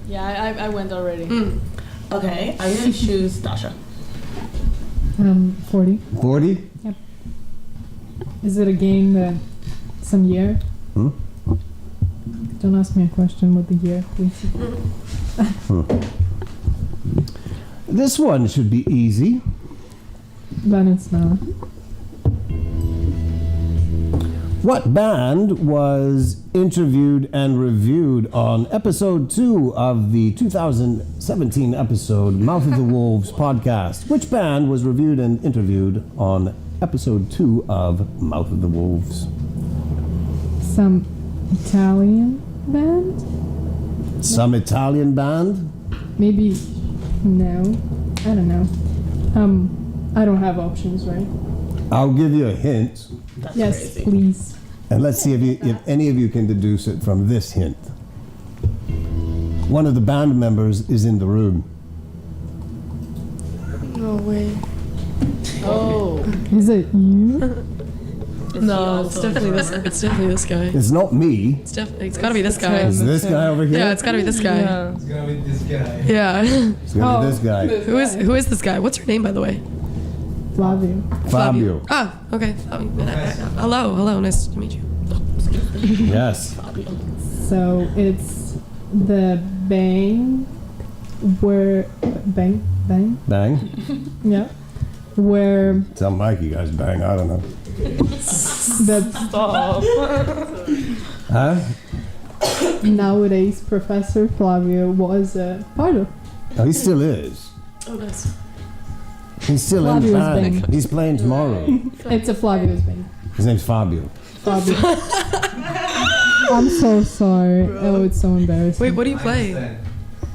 Yeah, I went already. Okay, I'm gonna choose Dasha. 40. 40? Yep. Is it a game that some year? Hmm? Don't ask me a question with the year, please. This one should be easy. Then it's not. What band was interviewed and reviewed on episode 2 of the 2017 episode Mouth of the Wolves podcast? Which band was reviewed and interviewed on episode 2 of Mouth of the Wolves? Some Italian band? Some Italian band? Maybe. No. I don't know. I don't have options, right? I'll give you a hint. Yes, please. And let's see if any of you can deduce it from this hint. One of the band members is in the room. No way. Oh. Is it you? No, it's definitely this. It's definitely this guy. It's not me. It's gotta be this guy. Is this guy over here? Yeah, it's gotta be this guy. Yeah. It's gonna be this guy. Yeah. It's gonna be this guy. Who is this guy? What's her name, by the way? Flavio. Fabio. Oh, okay. Hello. Nice to meet you. Yes. So it's the Bang. Bang? Bang. Yeah. Where Tell Mike you guys bang. I don't know. that Huh? nowadays Professor Flavio was a part of. Oh, he still is. Oh, nice. He's still in Flavio's band. band. He's playing tomorrow. It's a Flavio's Bang. His name's Fabio. Flavio. I'm so sorry. Oh, it's so embarrassing. Wait, what do you play?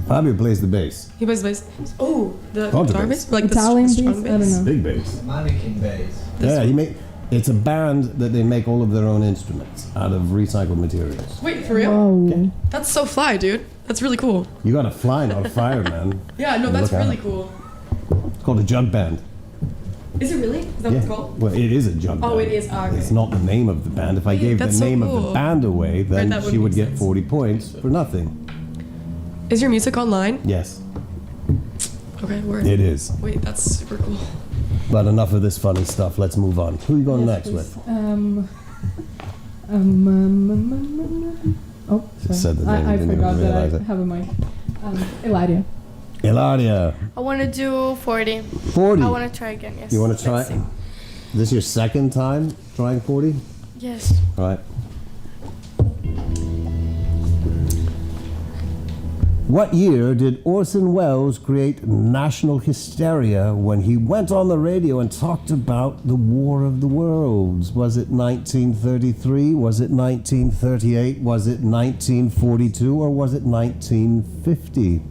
Fabio plays the bass. He plays bass. Oh, the Contrabass. guitar bass? Like Italian the strong bass? I don't know. Big bass. Mannequin bass. Yeah, It's a band that they make all of their own instruments out of recycled materials. Wait, for real? Whoa. That's so fly, dude. That's really cool. You gotta fly, not a fire, man. Yeah, no, that's Look at really it. cool. It's called a jug band. Is it really? Is that what it's called? Well, it is a jug band. Oh, it is. Oh, okay. It's not the name of the band. If I gave the that's so name of cool. the band away, then that she would would make get 40 points for nothing. Is your music online? Yes, Okay, word. it is. Wait, that's super cool. But enough of this funny stuff. Let's move on. Who are you going next with? Oh, sorry. Said the name, I didn't even forgot that realize I it. have a mic. Eladia. Eladia, I want to do 40. 40. I want to try again, yes. You want to try? Let's see. This is your second time trying 40? Yes. All right. What year did Orson Welles create national hysteria when he went on the radio and talked about the War of the Worlds? Was it 1933? Was it 1938? Was it 1942? Or was it 1950?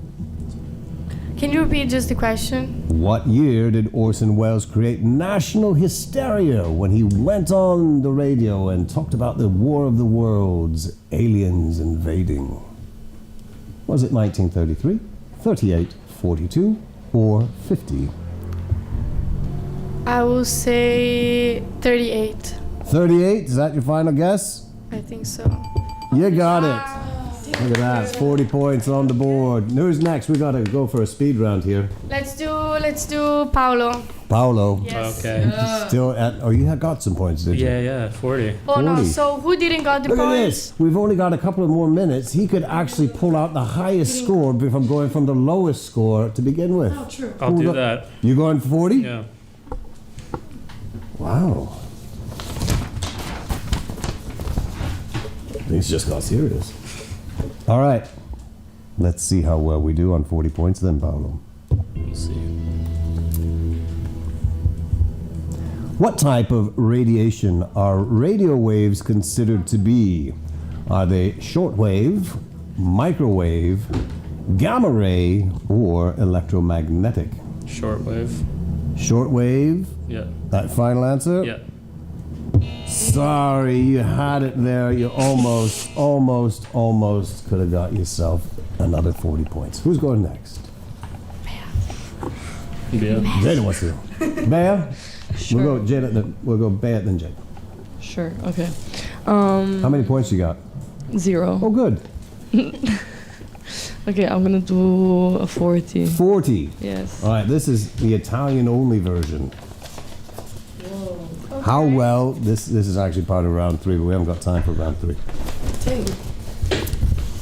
Can you repeat just the question? What year did Orson Welles create national hysteria when he went on the radio and talked about the War of the Worlds, aliens invading? Was it 1933, 38, 42, or 50? I will say 38. 38, is that your final guess? I think so. You got it. Look at that, 40 points on the board. Who's next? We gotta go for a speed round here. Let's do Paolo. Paolo. Yes. Okay. Still at, oh, you had got some points, did you? Yeah, 40. Oh no, 40. so who didn't got the Look at points? this. We've only got a couple of more minutes. He could actually pull out the highest score from going from the lowest score to begin with. Oh, true. I'll do that. You going 40? Yeah. Wow. Things just got serious. All right. Let's see how well we do on 40 points then, Paolo. We'll see. What type of radiation are radio waves considered to be? Are they shortwave, microwave, gamma ray, or electromagnetic? Shortwave. Shortwave? Yeah. That final answer? Yeah. Sorry, you had it there. You almost could have got yourself another 40 points. Who's going next? Yeah. Jada wants to. Bea? Sure. We'll go Jada, we'll go Bea, then Jada. Sure. Okay. How many points you got? 0. Oh, good. Okay, I'm gonna do a 40. 40. Yes. All right, this is the Italian-only version. How well, this is actually part of round 3, but we haven't got time for round 3. Dang.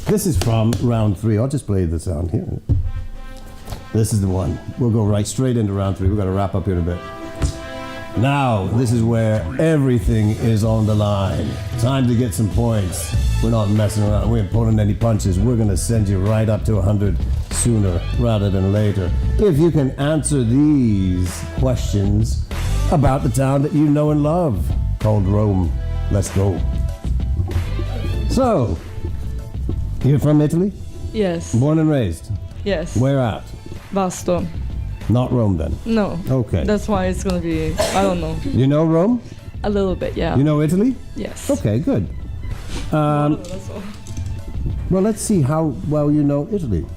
This is from round 3. I'll just play the sound here. This is the one. We'll go right straight into round 3. We've got to wrap up here in a bit. Now, this is where everything is on the line. Time to get some points. We're not messing around. We ain't pulling any punches. We're going to send you right up to 100 sooner rather than later. If you can answer these questions about the town that you know and love, called Rome. Let's go. So, you're from Italy? Yes. Born and raised? Yes. Where at? Vasto. Not Rome then? No. Okay. That's why it's gonna be. I don't know. You know Rome? A little bit, yeah. You know Italy? Yes. Okay, good. That's all. Well, let's see how well you know Italy.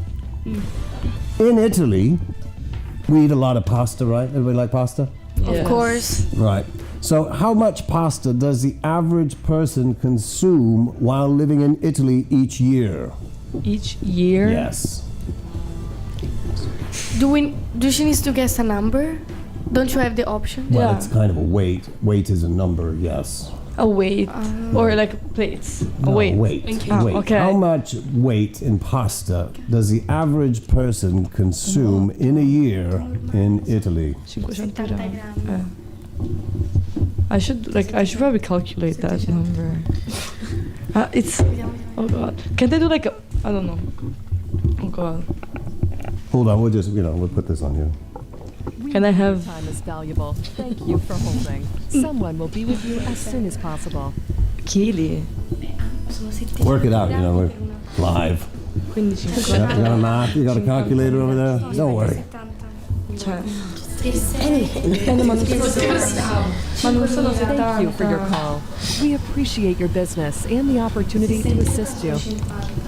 In Italy, we eat a lot of pasta, right? Everybody like pasta? Of course. Right. So how much pasta does the average person consume while living in Italy each year? Each year? Yes. Do she needs to guess a number? Don't you have the option? Well, it's kind of a weight. Weight is a number, yes. A weight. Or like plates. A weight. Weight. Weight. Okay. How much weight in pasta does the average person consume in a year in Italy? 500 grammi. I should probably calculate that number. It's. Oh god. Can't I do like a. I don't know. Oh god. Hold on, we'll put this on here. Can I have. Time is valuable. Thank you for holding. Someone will be with you as soon as possible. Chili. Work it out, we're live. You got a math, you got a calculator over there? Don't worry. Ma non sono Thank you for your call. We appreciate your business and the opportunity to assist you.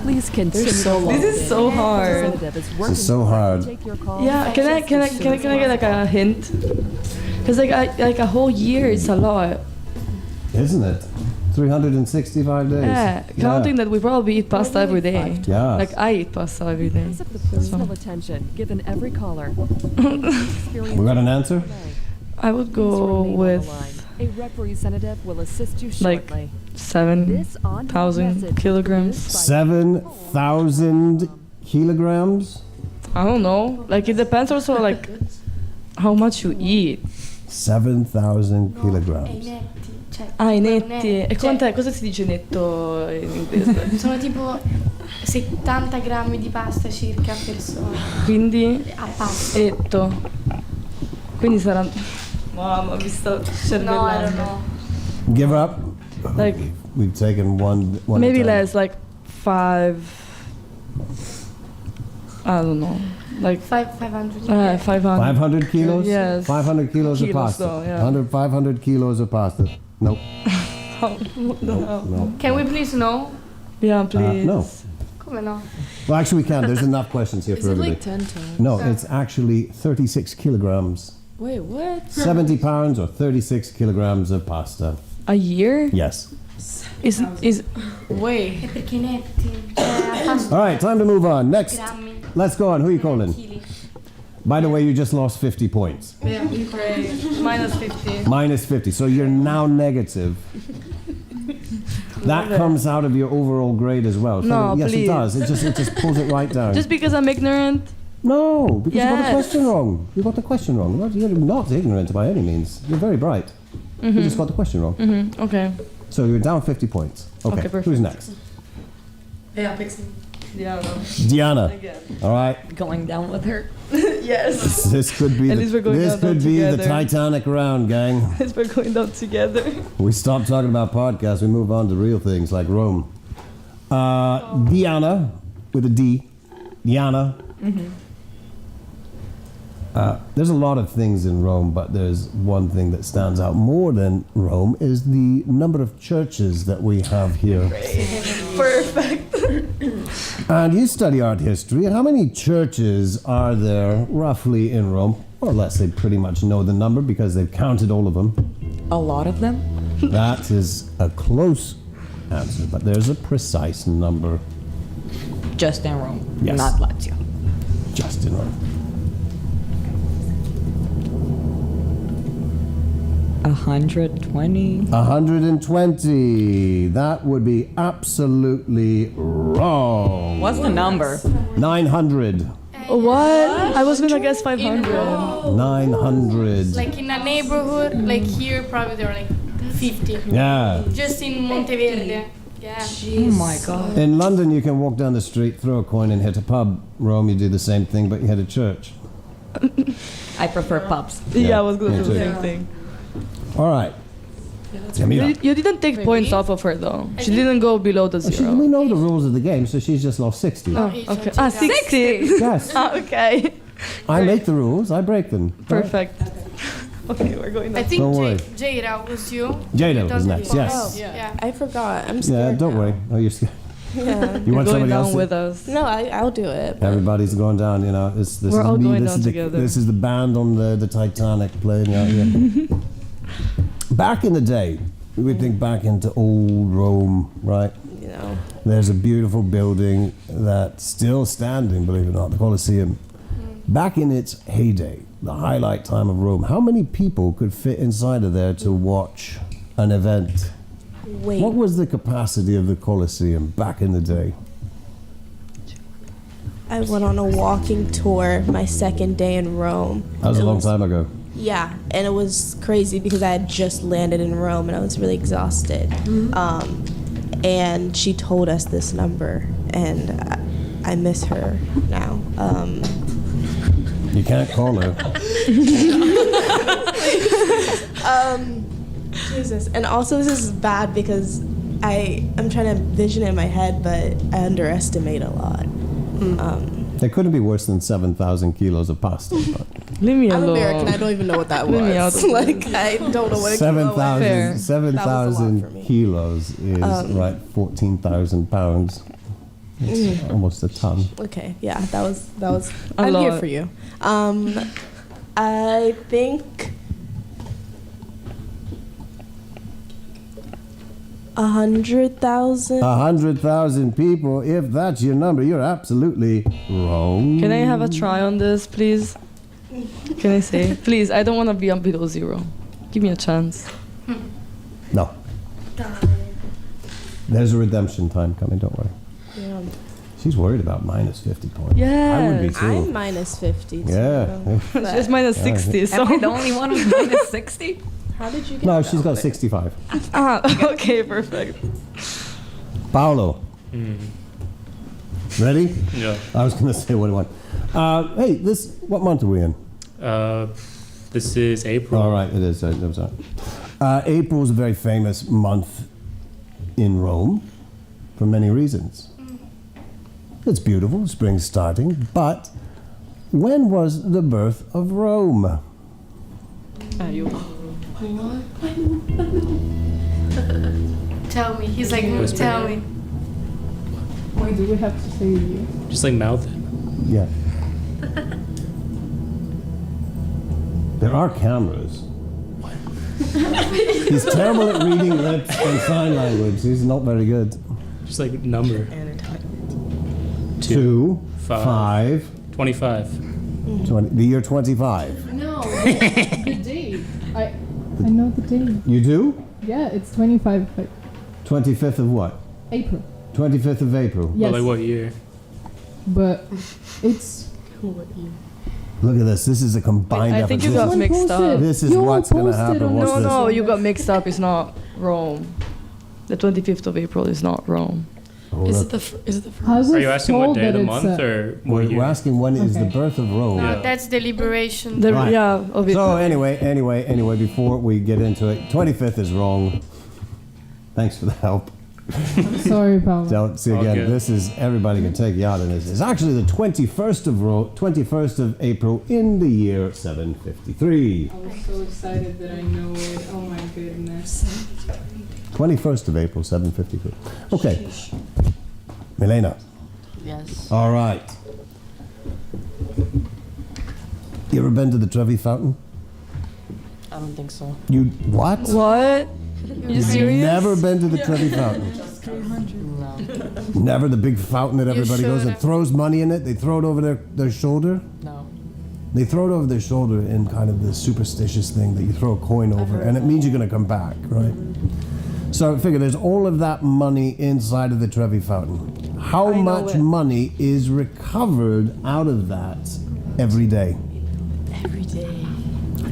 Please continue. This is so hard. This is so hard. Yeah, can I get like a hint? Because like a whole year is a lot. Isn't it? 365 days. Yeah, counting that we probably eat pasta every day. Yeah. Like I eat pasta every day. Because of the personal attention given every caller. We got an answer? I would go with A representative will assist you like shortly. 7,000 kilograms. 7,000 kilograms? I don't know. Like it depends also like how much you eat. 7,000 kilograms. I netti. E cosa si dice netto in inglese? Sono tipo 70 grammi di pasta circa a persona. Quindi A pasta. etto. Quindi sarà. Mamma, mi sto No, I cervellando. don't know. Give up? Like We've taken one maybe at a time. less, like 5. I don't know. Like 500. 500. 500 kilos? Yes. 500 kilos of Kilos pasta. though, yeah. 500 kilos of pasta. Nope. What the hell? No. Can we please know? Yeah, please. No. Come no? Well, actually, we can. There's enough questions here Is for it everybody. like 10 times? No, it's actually 36 kilograms. Wait, what? 70 pounds or 36 kilograms of pasta. A year? Yes. Is Wait. È perché netti. A pasta. All right, time to move on. Next. Grammi. Let's go on. Who are you calling? Chili. By the way, you just lost 50 points. Yeah, great. Minus 50. Minus 50. So you're now negative. That comes out of your overall grade as well. So No, yes, please. it does. It just pulls it right down. Just because I'm ignorant? No, because you got the Yes. question wrong. You got the question wrong. You're not ignorant by any means. You're very bright. You just got the question wrong. Okay. So you're down 50 points. Okay, Okay, perfect. who's next? Yeah, Pixie. Yeah. Diana. Again. All right. Going down with her. Yes. This could be At least we're going this down could be the together. Titanic round, gang. As we're going down together. We stop talking about podcasts. We move on to real things like Rome. Diana, with a D. Diana. There's a lot of things in Rome, but there's one thing that stands out more than Rome is the number of churches that we have here. Perfect. And you study art history. How many churches are there roughly in Rome? Or let's say pretty much know the number because they've counted all of them. A lot of them. That is a close answer, but there's a precise number. Just in Rome, Yes. not Lazio. Just in Rome. 120. 120. That would be absolutely wrong. What's the number? 900. What? I was gonna guess 500. 900. Like in a neighborhood, like here, probably there are like 50. Yeah. Just in Monteverde. Yeah. Oh my god. In London, you can walk down the street, throw a coin, and hit a pub. Rome, you do the same thing, but you hit a church. I prefer pubs. Yeah, I was gonna me do the too. same thing. All right. Camila. You didn't take points off of her though. She didn't go below the We 0. know the rules of the game, so she's just lost 60. Oh, okay. 60. Yes. Okay. I make the rules, I break them. Perfect. Okay, we're going I down. think Don't worry. Jada was you. Jada was You next, told me. yes. Oh, yeah. I forgot. I'm Yeah, scared. don't now. worry. Oh, you're scared. Yeah. You want Going somebody else? down with us. No, I'll do it. but- Everybody's going down, you know. This We're is all me. going This down is the, together. This is the band on the Titanic playing out here. Back in the day, we would think back into old Rome, right? You know. There's a beautiful building that's still standing, believe it or not, the Colosseum. Back in its heyday, the highlight time of Rome, how many people could fit inside of there to watch an event? Wait. What was the capacity of the Colosseum back in the day? I went on a walking tour my second day in Rome. That was a It long time ago. Yeah, and it was crazy because I had just landed in Rome and I was really exhausted. And she told us this number, and I miss her now. You can't call her. Jesus. And also, this is bad because I'm trying to vision it in my head, but I underestimate a lot. It couldn't be worse than 7,000 kilos of pasta. But Leave me I'm alone. American. I don't even know what that Leave me out was. of like I don't know what a kilo is. 7,000 kilos is right 14,000 pounds. It's almost a ton. Okay, yeah, that was. A I'm here lot. for you. I think 100,000. 100,000 people. If that's your number, you're absolutely wrong. Can I have a try on this, please? Can I say? Please, I don't want to be on below zero. Give me a chance. No. There's a redemption time coming, don't worry. Yeah. She's worried about minus 50 points. Yes. I would be too. I'm minus 50. Too. Yeah. She's minus 60. So. Am I the only one who's minus 60? How did you get No, that? she's got 65. Okay, perfect. Paolo. Ready? Yeah. I was going to say what do you want. Hey, what month are we in? This is April. All right, it is. April is a very famous month in Rome for many reasons. It's beautiful, spring's starting, but when was the birth of Rome? Tell me. He's like, Whisper. tell me. Why do we have to say you? Just like mouth it. Yeah. There are cameras. He's terrible at reading lips and sign language. He's not very good. Just like number. 2, 5, 25. 20, the year 25. No, the date. I know the date. You do? Yeah, it's 25 25th of what? April. 25th of April. Yes. Well, like what year? But it's. Look at this. This is a combined I effort. think you This got is- mixed up. This is what's going to happen. Watch No, this. no, you got mixed up. It's not Rome. The 25th of April is not Rome. Hold Is up. it the first? Are you asking what day of the month or what We're year? asking when is the Okay. birth of Rome. No, that's the liberation. Right. Yeah, of it. So anyway, before we get into it, 25th is wrong. Thanks for the help. I'm sorry, Paolo. Don't see All again. good. This is everybody can take you out in this. It's actually the 21st of April in the year 753. I was so excited that I know it. Oh my goodness. 21st of April 753. Okay, Milena. Yes. All right. You ever been to the Trevi Fountain? I don't think so. You what? What? You serious? Never been to the Trevi Fountain. No. Never the big fountain that everybody goes and should've. throws money in it. They throw it over their shoulder. No. They throw it over their shoulder in kind of this superstitious thing that you throw a coin over, and it means you're going to come back, right? So figure there's all of that money inside of the Trevi Fountain. How I know much it. money is recovered out of that every day? Every day.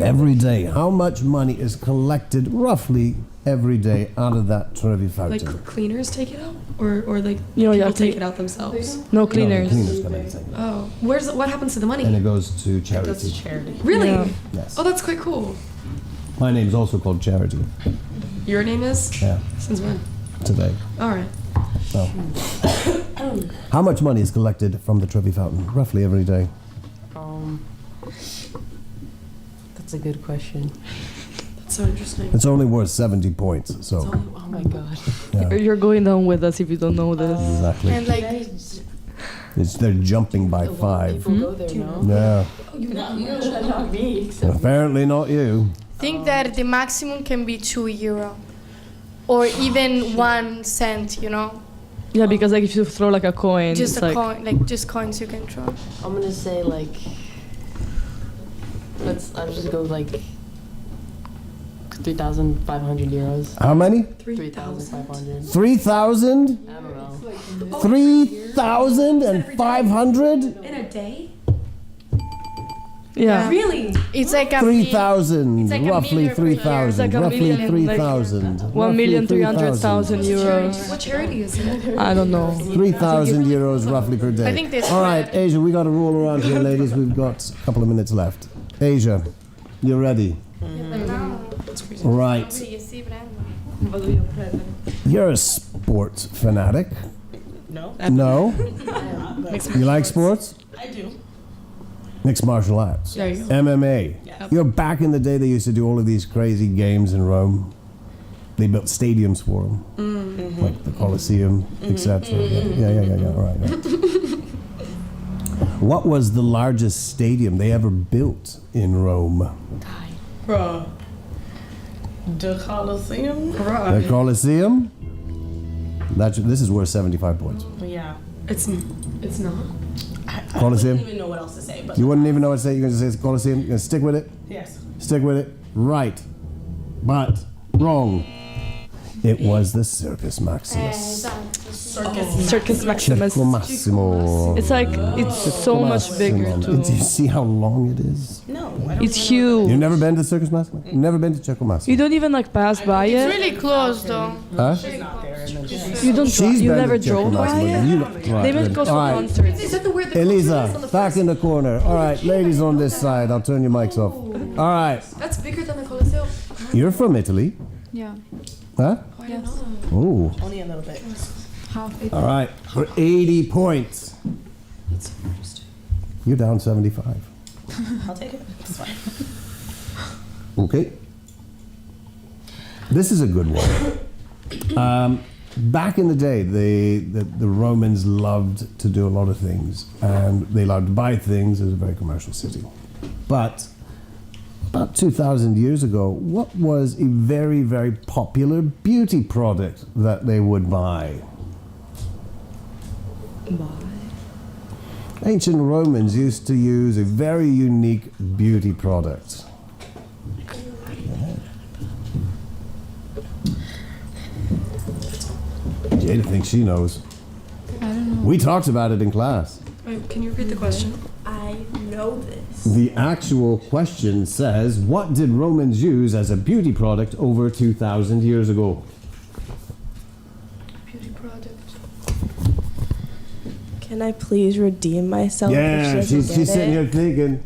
Every day. How much money is collected roughly every day out of that Trevi Fountain? Like cleaners take it out, or like You know, you people have to- take it out themselves. No No, cleaners. the cleaners come in and take it. Oh, what happens to the money? And it goes to It charity. goes to charity. Really? Yeah. Yes. Oh, that's quite cool. My name's also called Charity. Your name is? Yeah, Since when? today. All right. So, how much money is collected from the Trevi Fountain roughly every day? That's a good question. That's so interesting. It's only worth 70 points. So, Oh my god. yeah, You're going down with us if you don't know this. exactly. And like, They're jumping by 5. People go there, no? Yeah. Not me. Apparently not you. think that the maximum can be €2, or even 1 cent. You know, Yeah, because like if you throw like a coin, just it's a like coin, like just coins you can throw. I'm gonna say like. I'll just go like 3,500 euros. How many? 3,500. 3,000? I don't know. 3,500? In a day? yeah. Really? It's like a 3,000. It's like a Roughly million per year. 3,000. It's like a Roughly million, like 3,000. 1,300,000 euros. What charity is it? I don't know. 3,000 euros roughly per day. I think this- All right, Asia, we got to roll around here, ladies. We've got a couple of minutes left. Asia, you're ready. Right. Sì, sì, prendo. You're a sports fanatic. No. No? You like sports? I I do. Mixed martial arts. There you go. MMA. Yes. You know, back in the day, they used to do all of these crazy games in Rome. They built stadiums for them, like the Colosseum, etc. Yeah. Right. What was the largest stadium they ever built in Rome? Bruh. The Colosseum? The Colosseum? This is worth 75 points. Yeah. It's not. Colosseum? I wouldn't even know what else to say. But You wouldn't even know what to say. You're going to say it's Colosseum? You're going to stick with it? Yes. Stick with it? Right. But wrong. It was the Circus Maximus. Circus Maximus. Circo Massimo. It's like it's so much bigger Do you too. see how long it is? No. It's huge. You've never been to Circus Massimo? You've never been to Circo Massimo? You don't even like pass by It's it. really close though. Huh? You don't. She's You been never to Circo drove by Massimo. it. You know- right, They meant good. go for All right. concerts. Is that the word? Elisa, back in the corner. All right, ladies on this side. I'll turn your mics off. All right. That's bigger than the Colosseum. You're from Italy, Yeah. huh? Yes. Oh. Only a little bit. Half. All right. For 80 points. You're down 75. I'll take it. It's fine. Okay. This is a good one. Back in the day, the Romans loved to do a lot of things, and they loved to buy things. It was a very commercial city. But about 2,000 years ago, what was a very, very popular beauty product that they would buy? Ancient Romans used to use a very unique beauty product. Jada thinks she knows. I don't know. We talked about it in class. Wait, can you repeat the question? I know this. The actual question says, what did Romans use as a beauty product over 2,000 years ago? Beauty product. Can I please redeem myself? Yeah, if she doesn't she's get sitting it? here thinking.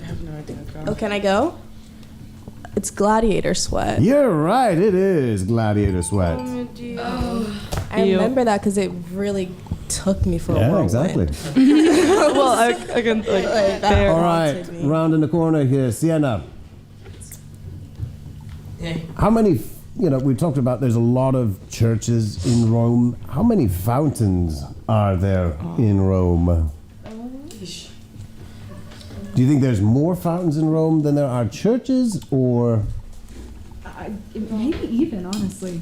I have no idea, girl. Oh, can I go? It's gladiator sweat. You're right, it is gladiator sweat. I remember that because it really took me for a Yeah, whirlwind. exactly. Well, I can like bear. All right, round in the corner here, Sienna. How many, we talked about there's a lot of churches in Rome. How many fountains are there in Rome? Do you think there's more fountains in Rome than there are churches, or Maybe even, honestly.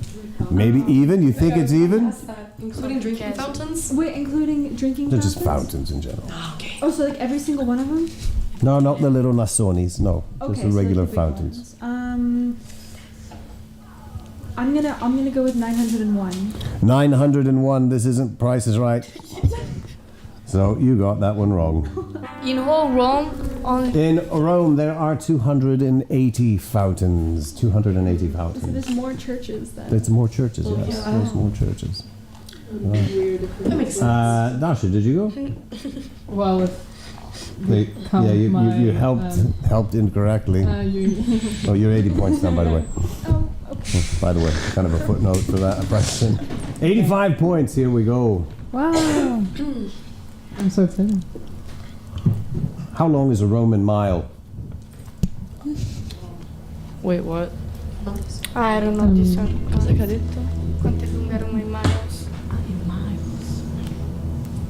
maybe even? You think it's even? Including drinking fountains? Wait, including drinking They're fountains? just fountains in general. Oh, so like every single one of them? No, not the little Nassonis. No, just Okay, the so regular the big fountains. I'm gonna go with 901. 901. This isn't Price is Right. So you got that one wrong. In whole Rome, only In Rome, there are 280 fountains. 280 So fountains. there's more churches then. There's more churches, yes. yeah. There's more churches. Right. That makes sense. Dasha, did you go? Well, if count Yeah, you my, helped incorrectly. Oh, you're 80 points down, by the way. Oh, okay. By the way, kind of a footnote for that question. 85 points. Here we go. Wow. I'm so excited. How long is a Roman mile? Wait, what? I don't know this one. Cosa che ha detto? Quanto è lunga Roma in miles? In miles.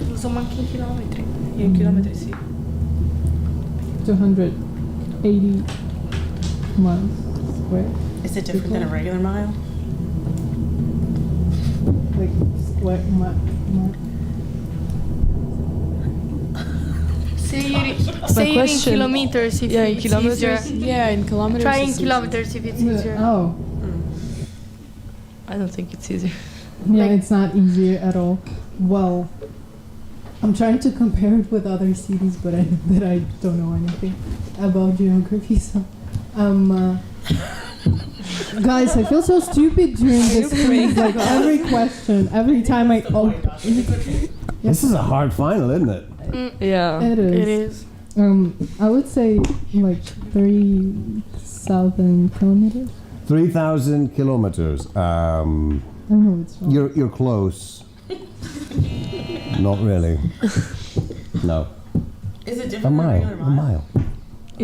Non so manco in chilometri. In chilometri, sì. 280 miles square. Is it different than a regular mile? Like square mile. Say it in question- kilometers if Yeah, in it's kilometers. easier. Yeah, in kilometers. Try in it's easier. kilometers if it's easier. Oh, I don't think it's easy. yeah, it's not easier at all. Well, I'm trying to compare it with other cities, but I don't know anything about geography. So, guys, I feel so stupid during this quiz. Like every question, every time I This is a hard final, isn't it? Yeah. It is. It is. I would say like 3,000 kilometers. 3,000 kilometers. I know it's wrong. You're close. Not really. No. Is it A different? mile. A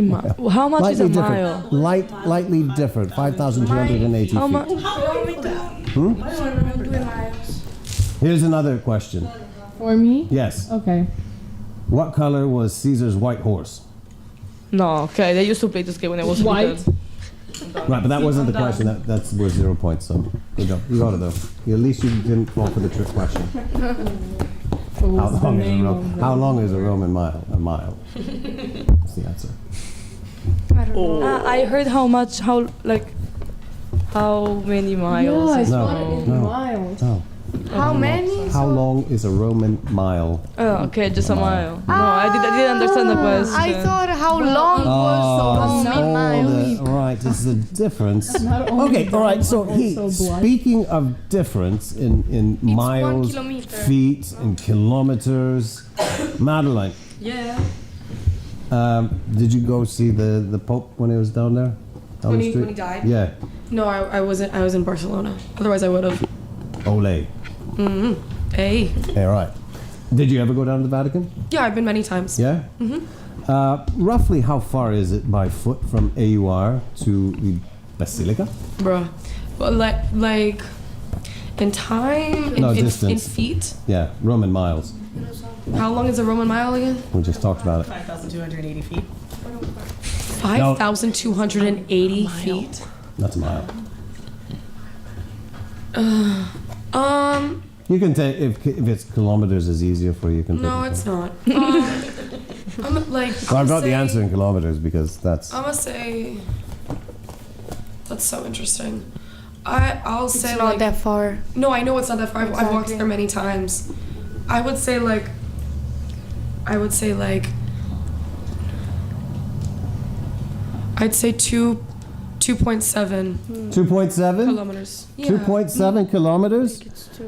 mile. How much is a Lightly mile? different. Lightly different. 5,280 How feet. much? Here's another question. For me? Yes. Okay. What color was Caesar's white horse? No, okay. They used to play this game when I was White. little. Right, but that wasn't the question. That's worth 0 points. So good job. You got it though. At least you didn't fall for the trick question. How long is a Roman mile? A mile. That's the answer. I don't know. I heard how many miles? Yeah, it's No, 180 no. miles. Oh. How many? How long is a Roman mile? Oh, okay, just a mile. No, I didn't understand the question. I thought how long was Roman mile. Right, it's the difference. Not only Okay, all right. So also blood. speaking of difference in miles, 1 kilometer. feet, and kilometers, Madeline. Yeah. Did you go see the Pope when he was down there? Down When the he- street? when he died? Yeah. No, I wasn't. I was in Barcelona. Otherwise, I would have. Ole. Mm-hmm. Hey. All right. Did you ever go down to the Vatican? Yeah, I've been many times. Yeah. Roughly how far is it by foot from AUR to the Basilica? Bruh. But like in time, No, in distance. feet. Yeah, Roman miles. How long is a Roman mile again? We just talked about it. 5,280 feet. 5,280 feet. That's a mile. You can take if it's kilometers is easier for you. You can No, take it's not. I'm like. Well, I've got the say- answer in kilometers because that's. I'm gonna say. That's so interesting. I'll say It's not like, that far. No, I know it's not that far. I've walked Exactly. there many times. I would say like. I'd say 2.7 2.7 kilometers. Yeah. 2.7 kilometers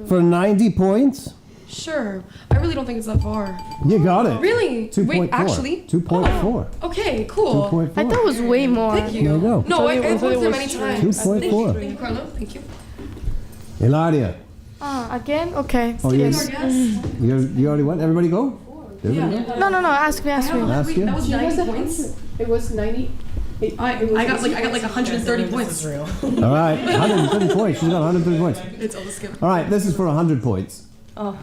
for 90 points. Sure. I really don't think it's that far. You got it. Really? 2.4. Wait, actually? 2.4. Okay, cool. 2.4. I thought it was way more. Thank you. There you go. No, I've I thought worked it there was many straight. times. 2.4. Thank you, Carlo. Thank you. Ilaria, Again? Okay. oh, Yes. you already went? Everybody go? Everybody go? No. Ask me. Ask you? That was 90 points. It was 90. I got like 130 points. All right, 130 points. She's got 130 points. It's all the skip. All right, this is for 100 points. Oh.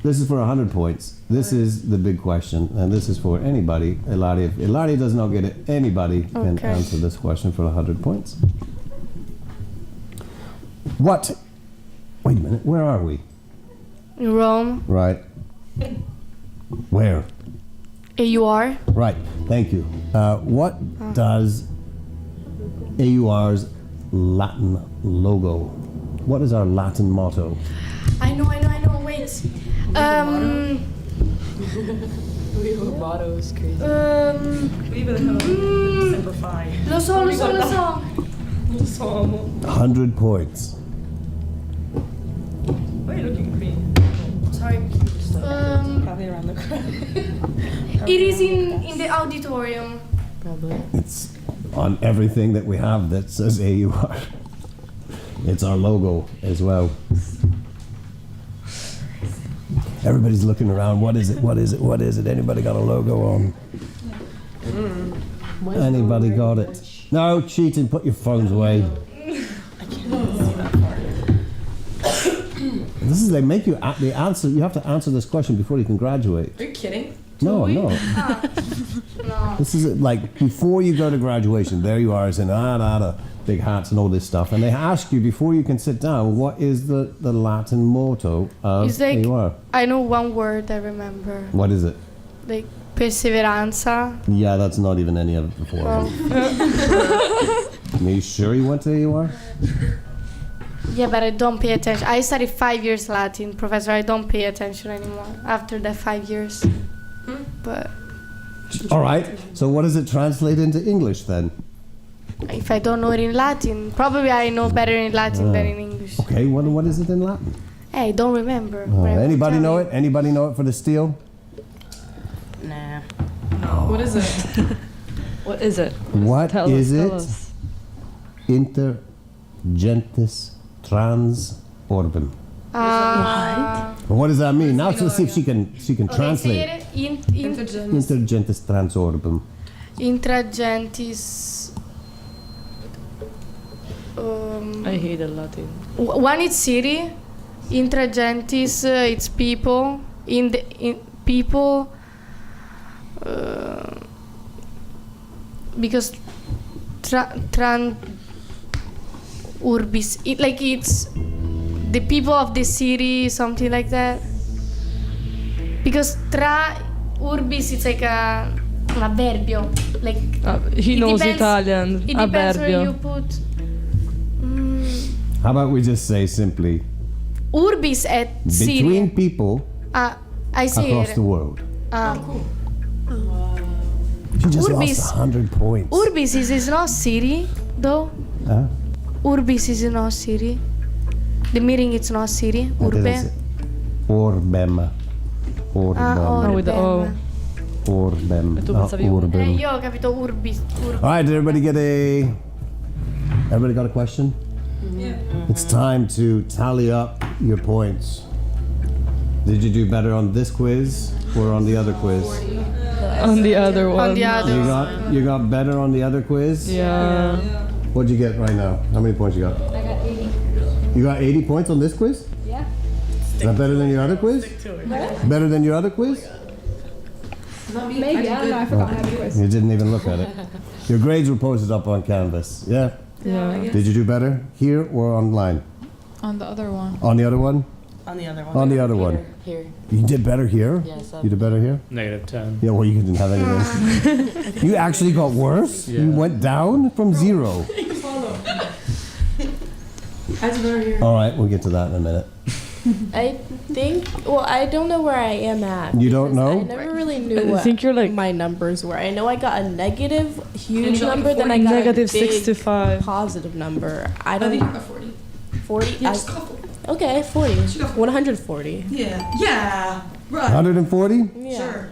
This is for 100 points. This is the big question, and this is for anybody. Ilaria, if Ilaria does not get it, anybody can Okay. answer this question for 100 points. What? Wait a minute, where are we? In Rome. Right. Where? AUR. Right, thank you. What does AUR's Latin logo? What is our Latin motto? I know. Wait. Motto is crazy. Simplify. Lo so. 100 points. Sorry. Probably around the corner. It is in the auditorium. It's on everything that we have that says AUR. It's our logo as well. Everybody's looking around. What is it? What is it? What is it? Anybody got a logo on? Anybody got it? No, cheating. Put your phones away. This is, they make you the answer. You have to answer this question before you can graduate. Are you kidding? No. No. This is like before you go to graduation. There you are, as in big hats and all this stuff, and they ask you before you can sit down, what is the Latin motto of It's like AUR? I know one word I remember. What is it? Like perseveranza. Yeah, that's not even any of the four of them. Are you sure you went to AUR? Yeah, but I don't pay attention. I studied 5 years Latin, professor. I don't pay attention anymore after the 5 years. But All right. So what does it translate into English then? if I don't know it in Latin, probably I know better in Latin than in English. Okay. What is it in Latin? Hey, I don't remember. but I will Anybody tell know you. it? Anybody know it for the steal? Nah. What is it? What is it? What Tell is us, it? tell us. Inter gentes trans orbem. What does that mean? Now let's see if she can translate. Intergentis Intergentis transorbum. intragentis. I hate Latin. One is city, intragentis it's people, in people, because tran urbis, it's the people of the city, something like that. Because tra urbis it's like a avverbio, like He it knows depends- Italian. It depends where you Avverbio. put. How about we just say simply Urbis et city. between people I see across it. the world. Cool. She just Urbis. lost 100 points. Urbis is not city, though. Huh? Urbis is not city. The meaning it's not city. That Urbe. is it. Orbem. Orbem. with the O. Orbem. E tu pensavi uno. Orbem. Io ho capito urbis. All right, did everybody got a question? Yeah. It's time to tally up your points. Did you do better on this quiz or on the other quiz? On the other one. On the other. You got better on the other quiz? Yeah. What'd you get right now? How many points you got? I got 80. You got 80 points on this quiz? Yeah. Is that better than your other quiz? Better than your other quiz? Maybe. I don't know. I forgot I had a quiz. You didn't even look at it. Your grades were posted up on Canvas. Yeah? Yeah. Did you do better here or online? On the other one. On the other one? On the other one. On the other one. Here. You did better here? Yes. You did better here? -10. Yeah, well, you didn't have anything. You actually got worse? Yeah. You went down from 0. All right, we'll get to that in a minute. I think. Well, I don't know where I am at. You don't because know? I never really knew I what think you're like my numbers were. I know I got a negative, huge got number, like then I got negative a big 65. positive number. I don't. think you got 40. 40. Yeah, just a couple. Okay, 40. 140. Yeah. Yeah. Right. 140? Yeah. Sure.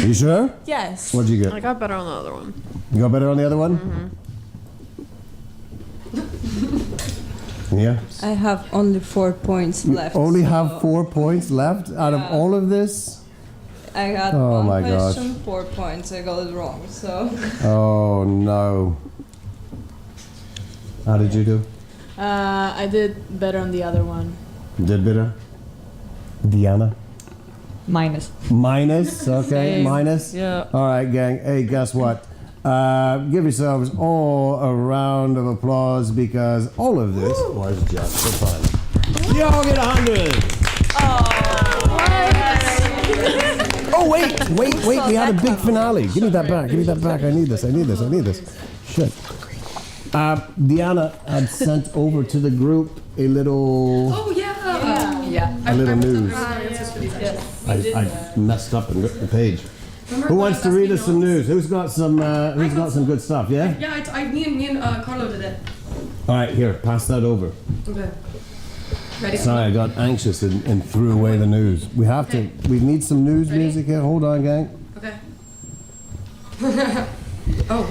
You sure? Yes. What'd you get? I got better on the other one. You got better on the other one? Yeah. I have only 4 points You left. only have so 4 points left out of all of this? I got Oh one my gosh. question, 4 points. I got it wrong. So Oh no. How did you do? I did better on the other one. Did better? Diana? Minus. Minus? Okay, Same. minus? Yeah. All right, gang. Hey, guess what? Give yourselves all a round of applause because all of this was just for fun. Y'all get 100! Oh, wait. We had a big finale. Give me that back. I need this. Shit. Diana had sent over to the group a little... Oh, yeah. A little news. Yes. I messed up and ripped the page. Who wants to read us some news? Who's got some good stuff? Yeah. Yeah, me and Carlo did it. All right, here, pass that over. Okay. Ready? Sorry, I got anxious and threw away the news. We need some news music here. Hold on, gang. Okay. Oh.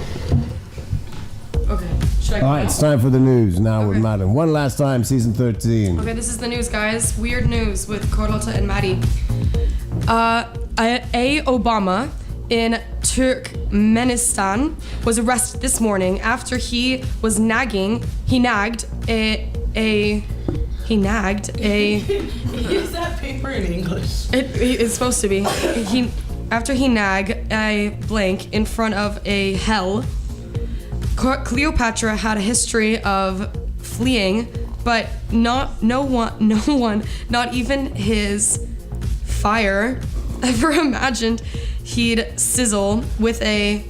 Okay. Should I go All right, now? it's time for the news now with Madden. One last time, season 13. Okay, this is the news, guys. Weird news with Carlotta and Maddie. Obama in Turkmenistan was arrested this morning after he nagged a Use that paper in English. It's supposed to be. After he nagged a blank in front of a hell. Cleopatra had a history of fleeing, but no one, not even his fire, ever imagined he'd sizzle with a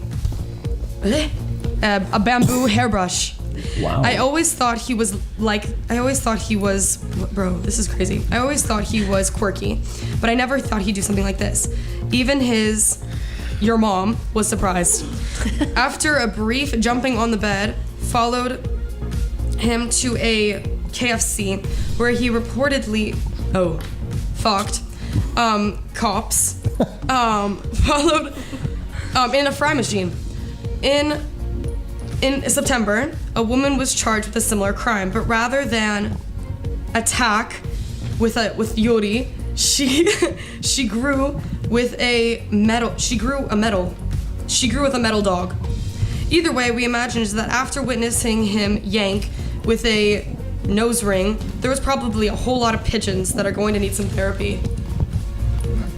bamboo hairbrush. Wow. I always thought he was, bro, this is crazy. I always thought he was quirky, but I never thought he'd do something like this. Even your mom was surprised. After a brief jumping on the bed, followed him to a KFC where he reportedly fucked cops. Followed in a fry machine. In September, a woman was charged with a similar crime, but rather than attack with Yuri, she grew with a metal dog. Either way, we imagined that after witnessing him yank with a nose ring, there was probably a whole lot of pigeons that are going to need some therapy.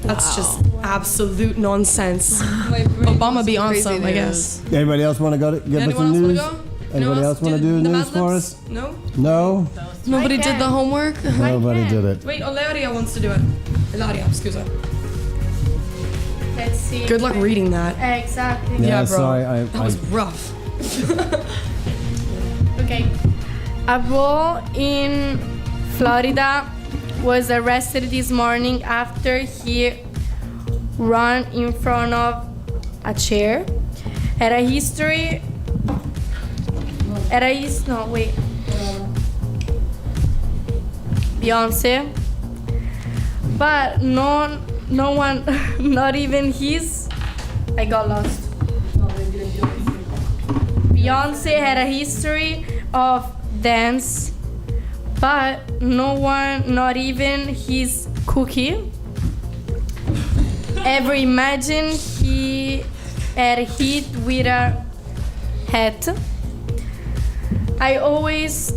That's just absolute nonsense. Obama be on some, I guess. Anybody else want to get with Anyone some else wanna news? go? Anybody else want to do the news Mad for Libs? us? No? No? Nobody did the homework? Nobody did it. Wait, Olaria wants to do it. Ilaria, excuse me. Let's see. Good luck reading that. Exactly. Yeah, bro. sorry. That was rough. Okay. A bull in Florida was arrested this morning after he ran in front of a chair. Beyonce. But no one, not even I got lost. Beyonce had a history of dance, but no one, not even his cookie, ever imagined he had hit with a hat. I always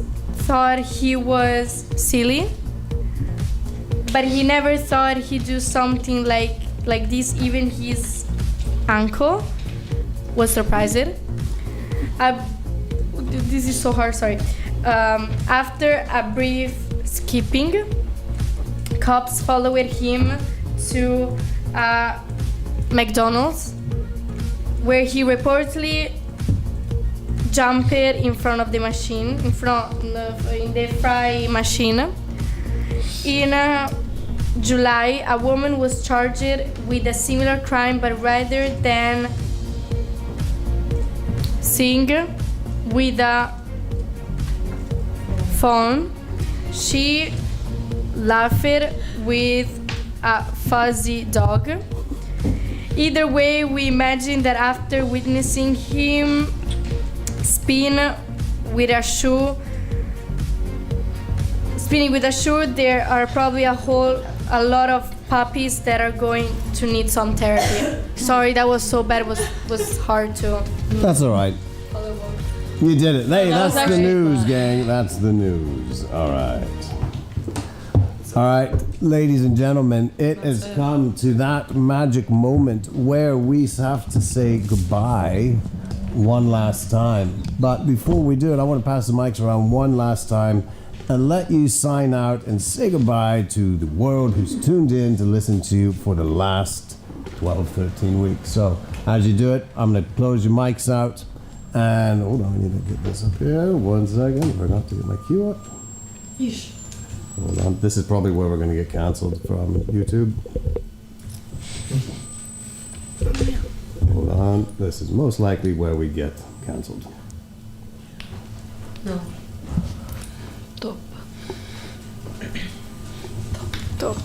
thought he was silly, but he never thought he'd do something like this. Even his uncle was surprised. This is so hard, sorry. After a brief skipping, cops followed him to McDonald's, where he reportedly jumped in front of the machine, in the fry machine. In July, a woman was charged with a similar crime, but rather than sing with a phone, she laughed with a fuzzy dog. Either way, we imagine that after witnessing him spinning with a shoe, there are probably a lot of puppies that are going to need some therapy. Sorry, that was so bad. It was hard to. That's all right. You did it. Hey, that's the news, gang. That's the news. All right. All right, ladies and gentlemen, it has come to that magic moment where we have to say goodbye one last time. But before we do it, I want to pass the mics around one last time and let you sign out and say goodbye to the world who's tuned in to listen to you for the last 12, 13 weeks. So as you do it, I'm going to close your mics out. And hold on, I need to get this up here. 1 second. Forgot to get my cue up. Yeesh. Hold on. This is probably where we're going to get canceled from YouTube. Hold on. This is most likely where we get canceled. No. Top. Top.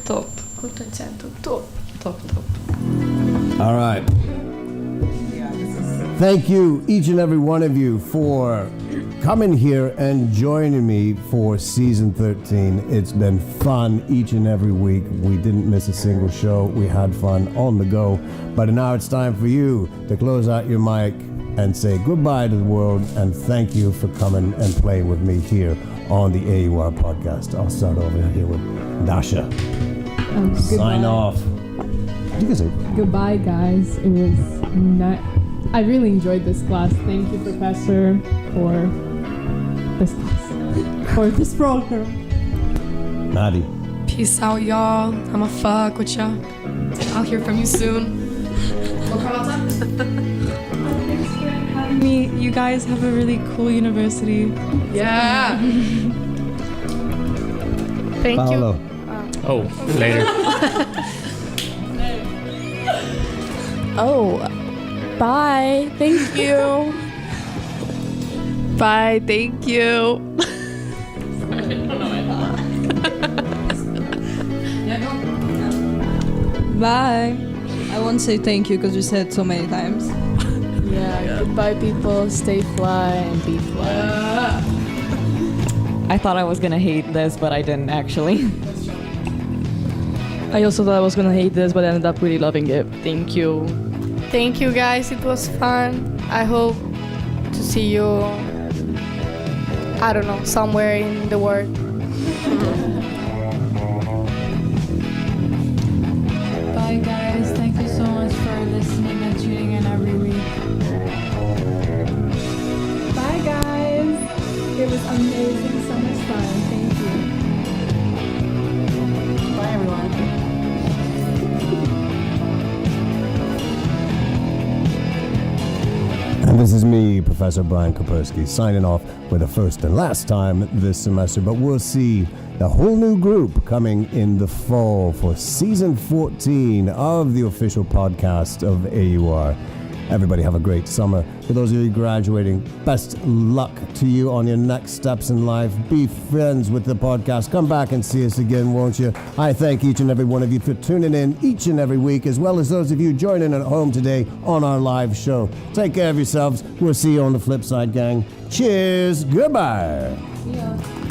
Top. Tutto accento. Top. Top. Top. All right. Thank you, each and every one of you, for coming here and joining me for season 13. It's been fun each and every week. We didn't miss a single show. We had fun on the go. But now it's time for you to close out your mic and say goodbye to the world, and thank you for coming and playing with me here on the AUR podcast. I'll start over here with Dasha. Sign off. You can say goodbye, guys. It was I really enjoyed this class. Thank you, Professor, for this class, for this program. Maddie. Peace out, y'all. I'ma fuck with y'all. I'll hear from you soon. Me, you guys have a really cool university. Yeah. Thank Paolo. you. Oh, later. Oh, bye. Thank you. Bye. Thank you. Bye. I won't say thank you because you said it so many times. Yeah, goodbye, people. Stay fly and be fly. I thought I was gonna hate this, but I didn't actually. I also thought I was gonna hate this, but I ended up really loving it. Thank you. Thank you guys, it was fun. I hope to see you, I don't know, somewhere in the world. Bye guys, thank you so much for listening and tuning in every week. Bye, guys. It was amazing, so much fun. Thank you. Bye, everyone. And this is me, Professor Brian Kopersky, signing off for the first and last time this semester. But we'll see a whole new group coming in the fall for season 14 of the official podcast of AUR. Everybody have a great summer. For those of you graduating, best luck to you on your next steps in life. Be friends with the podcast. Come back and see us again, won't you? I thank each and every one of you for tuning in each and every week, as well as those of you joining at home today on our live show. Take care of yourselves. We'll see you on the flip side, gang. Cheers. Goodbye. Yeah.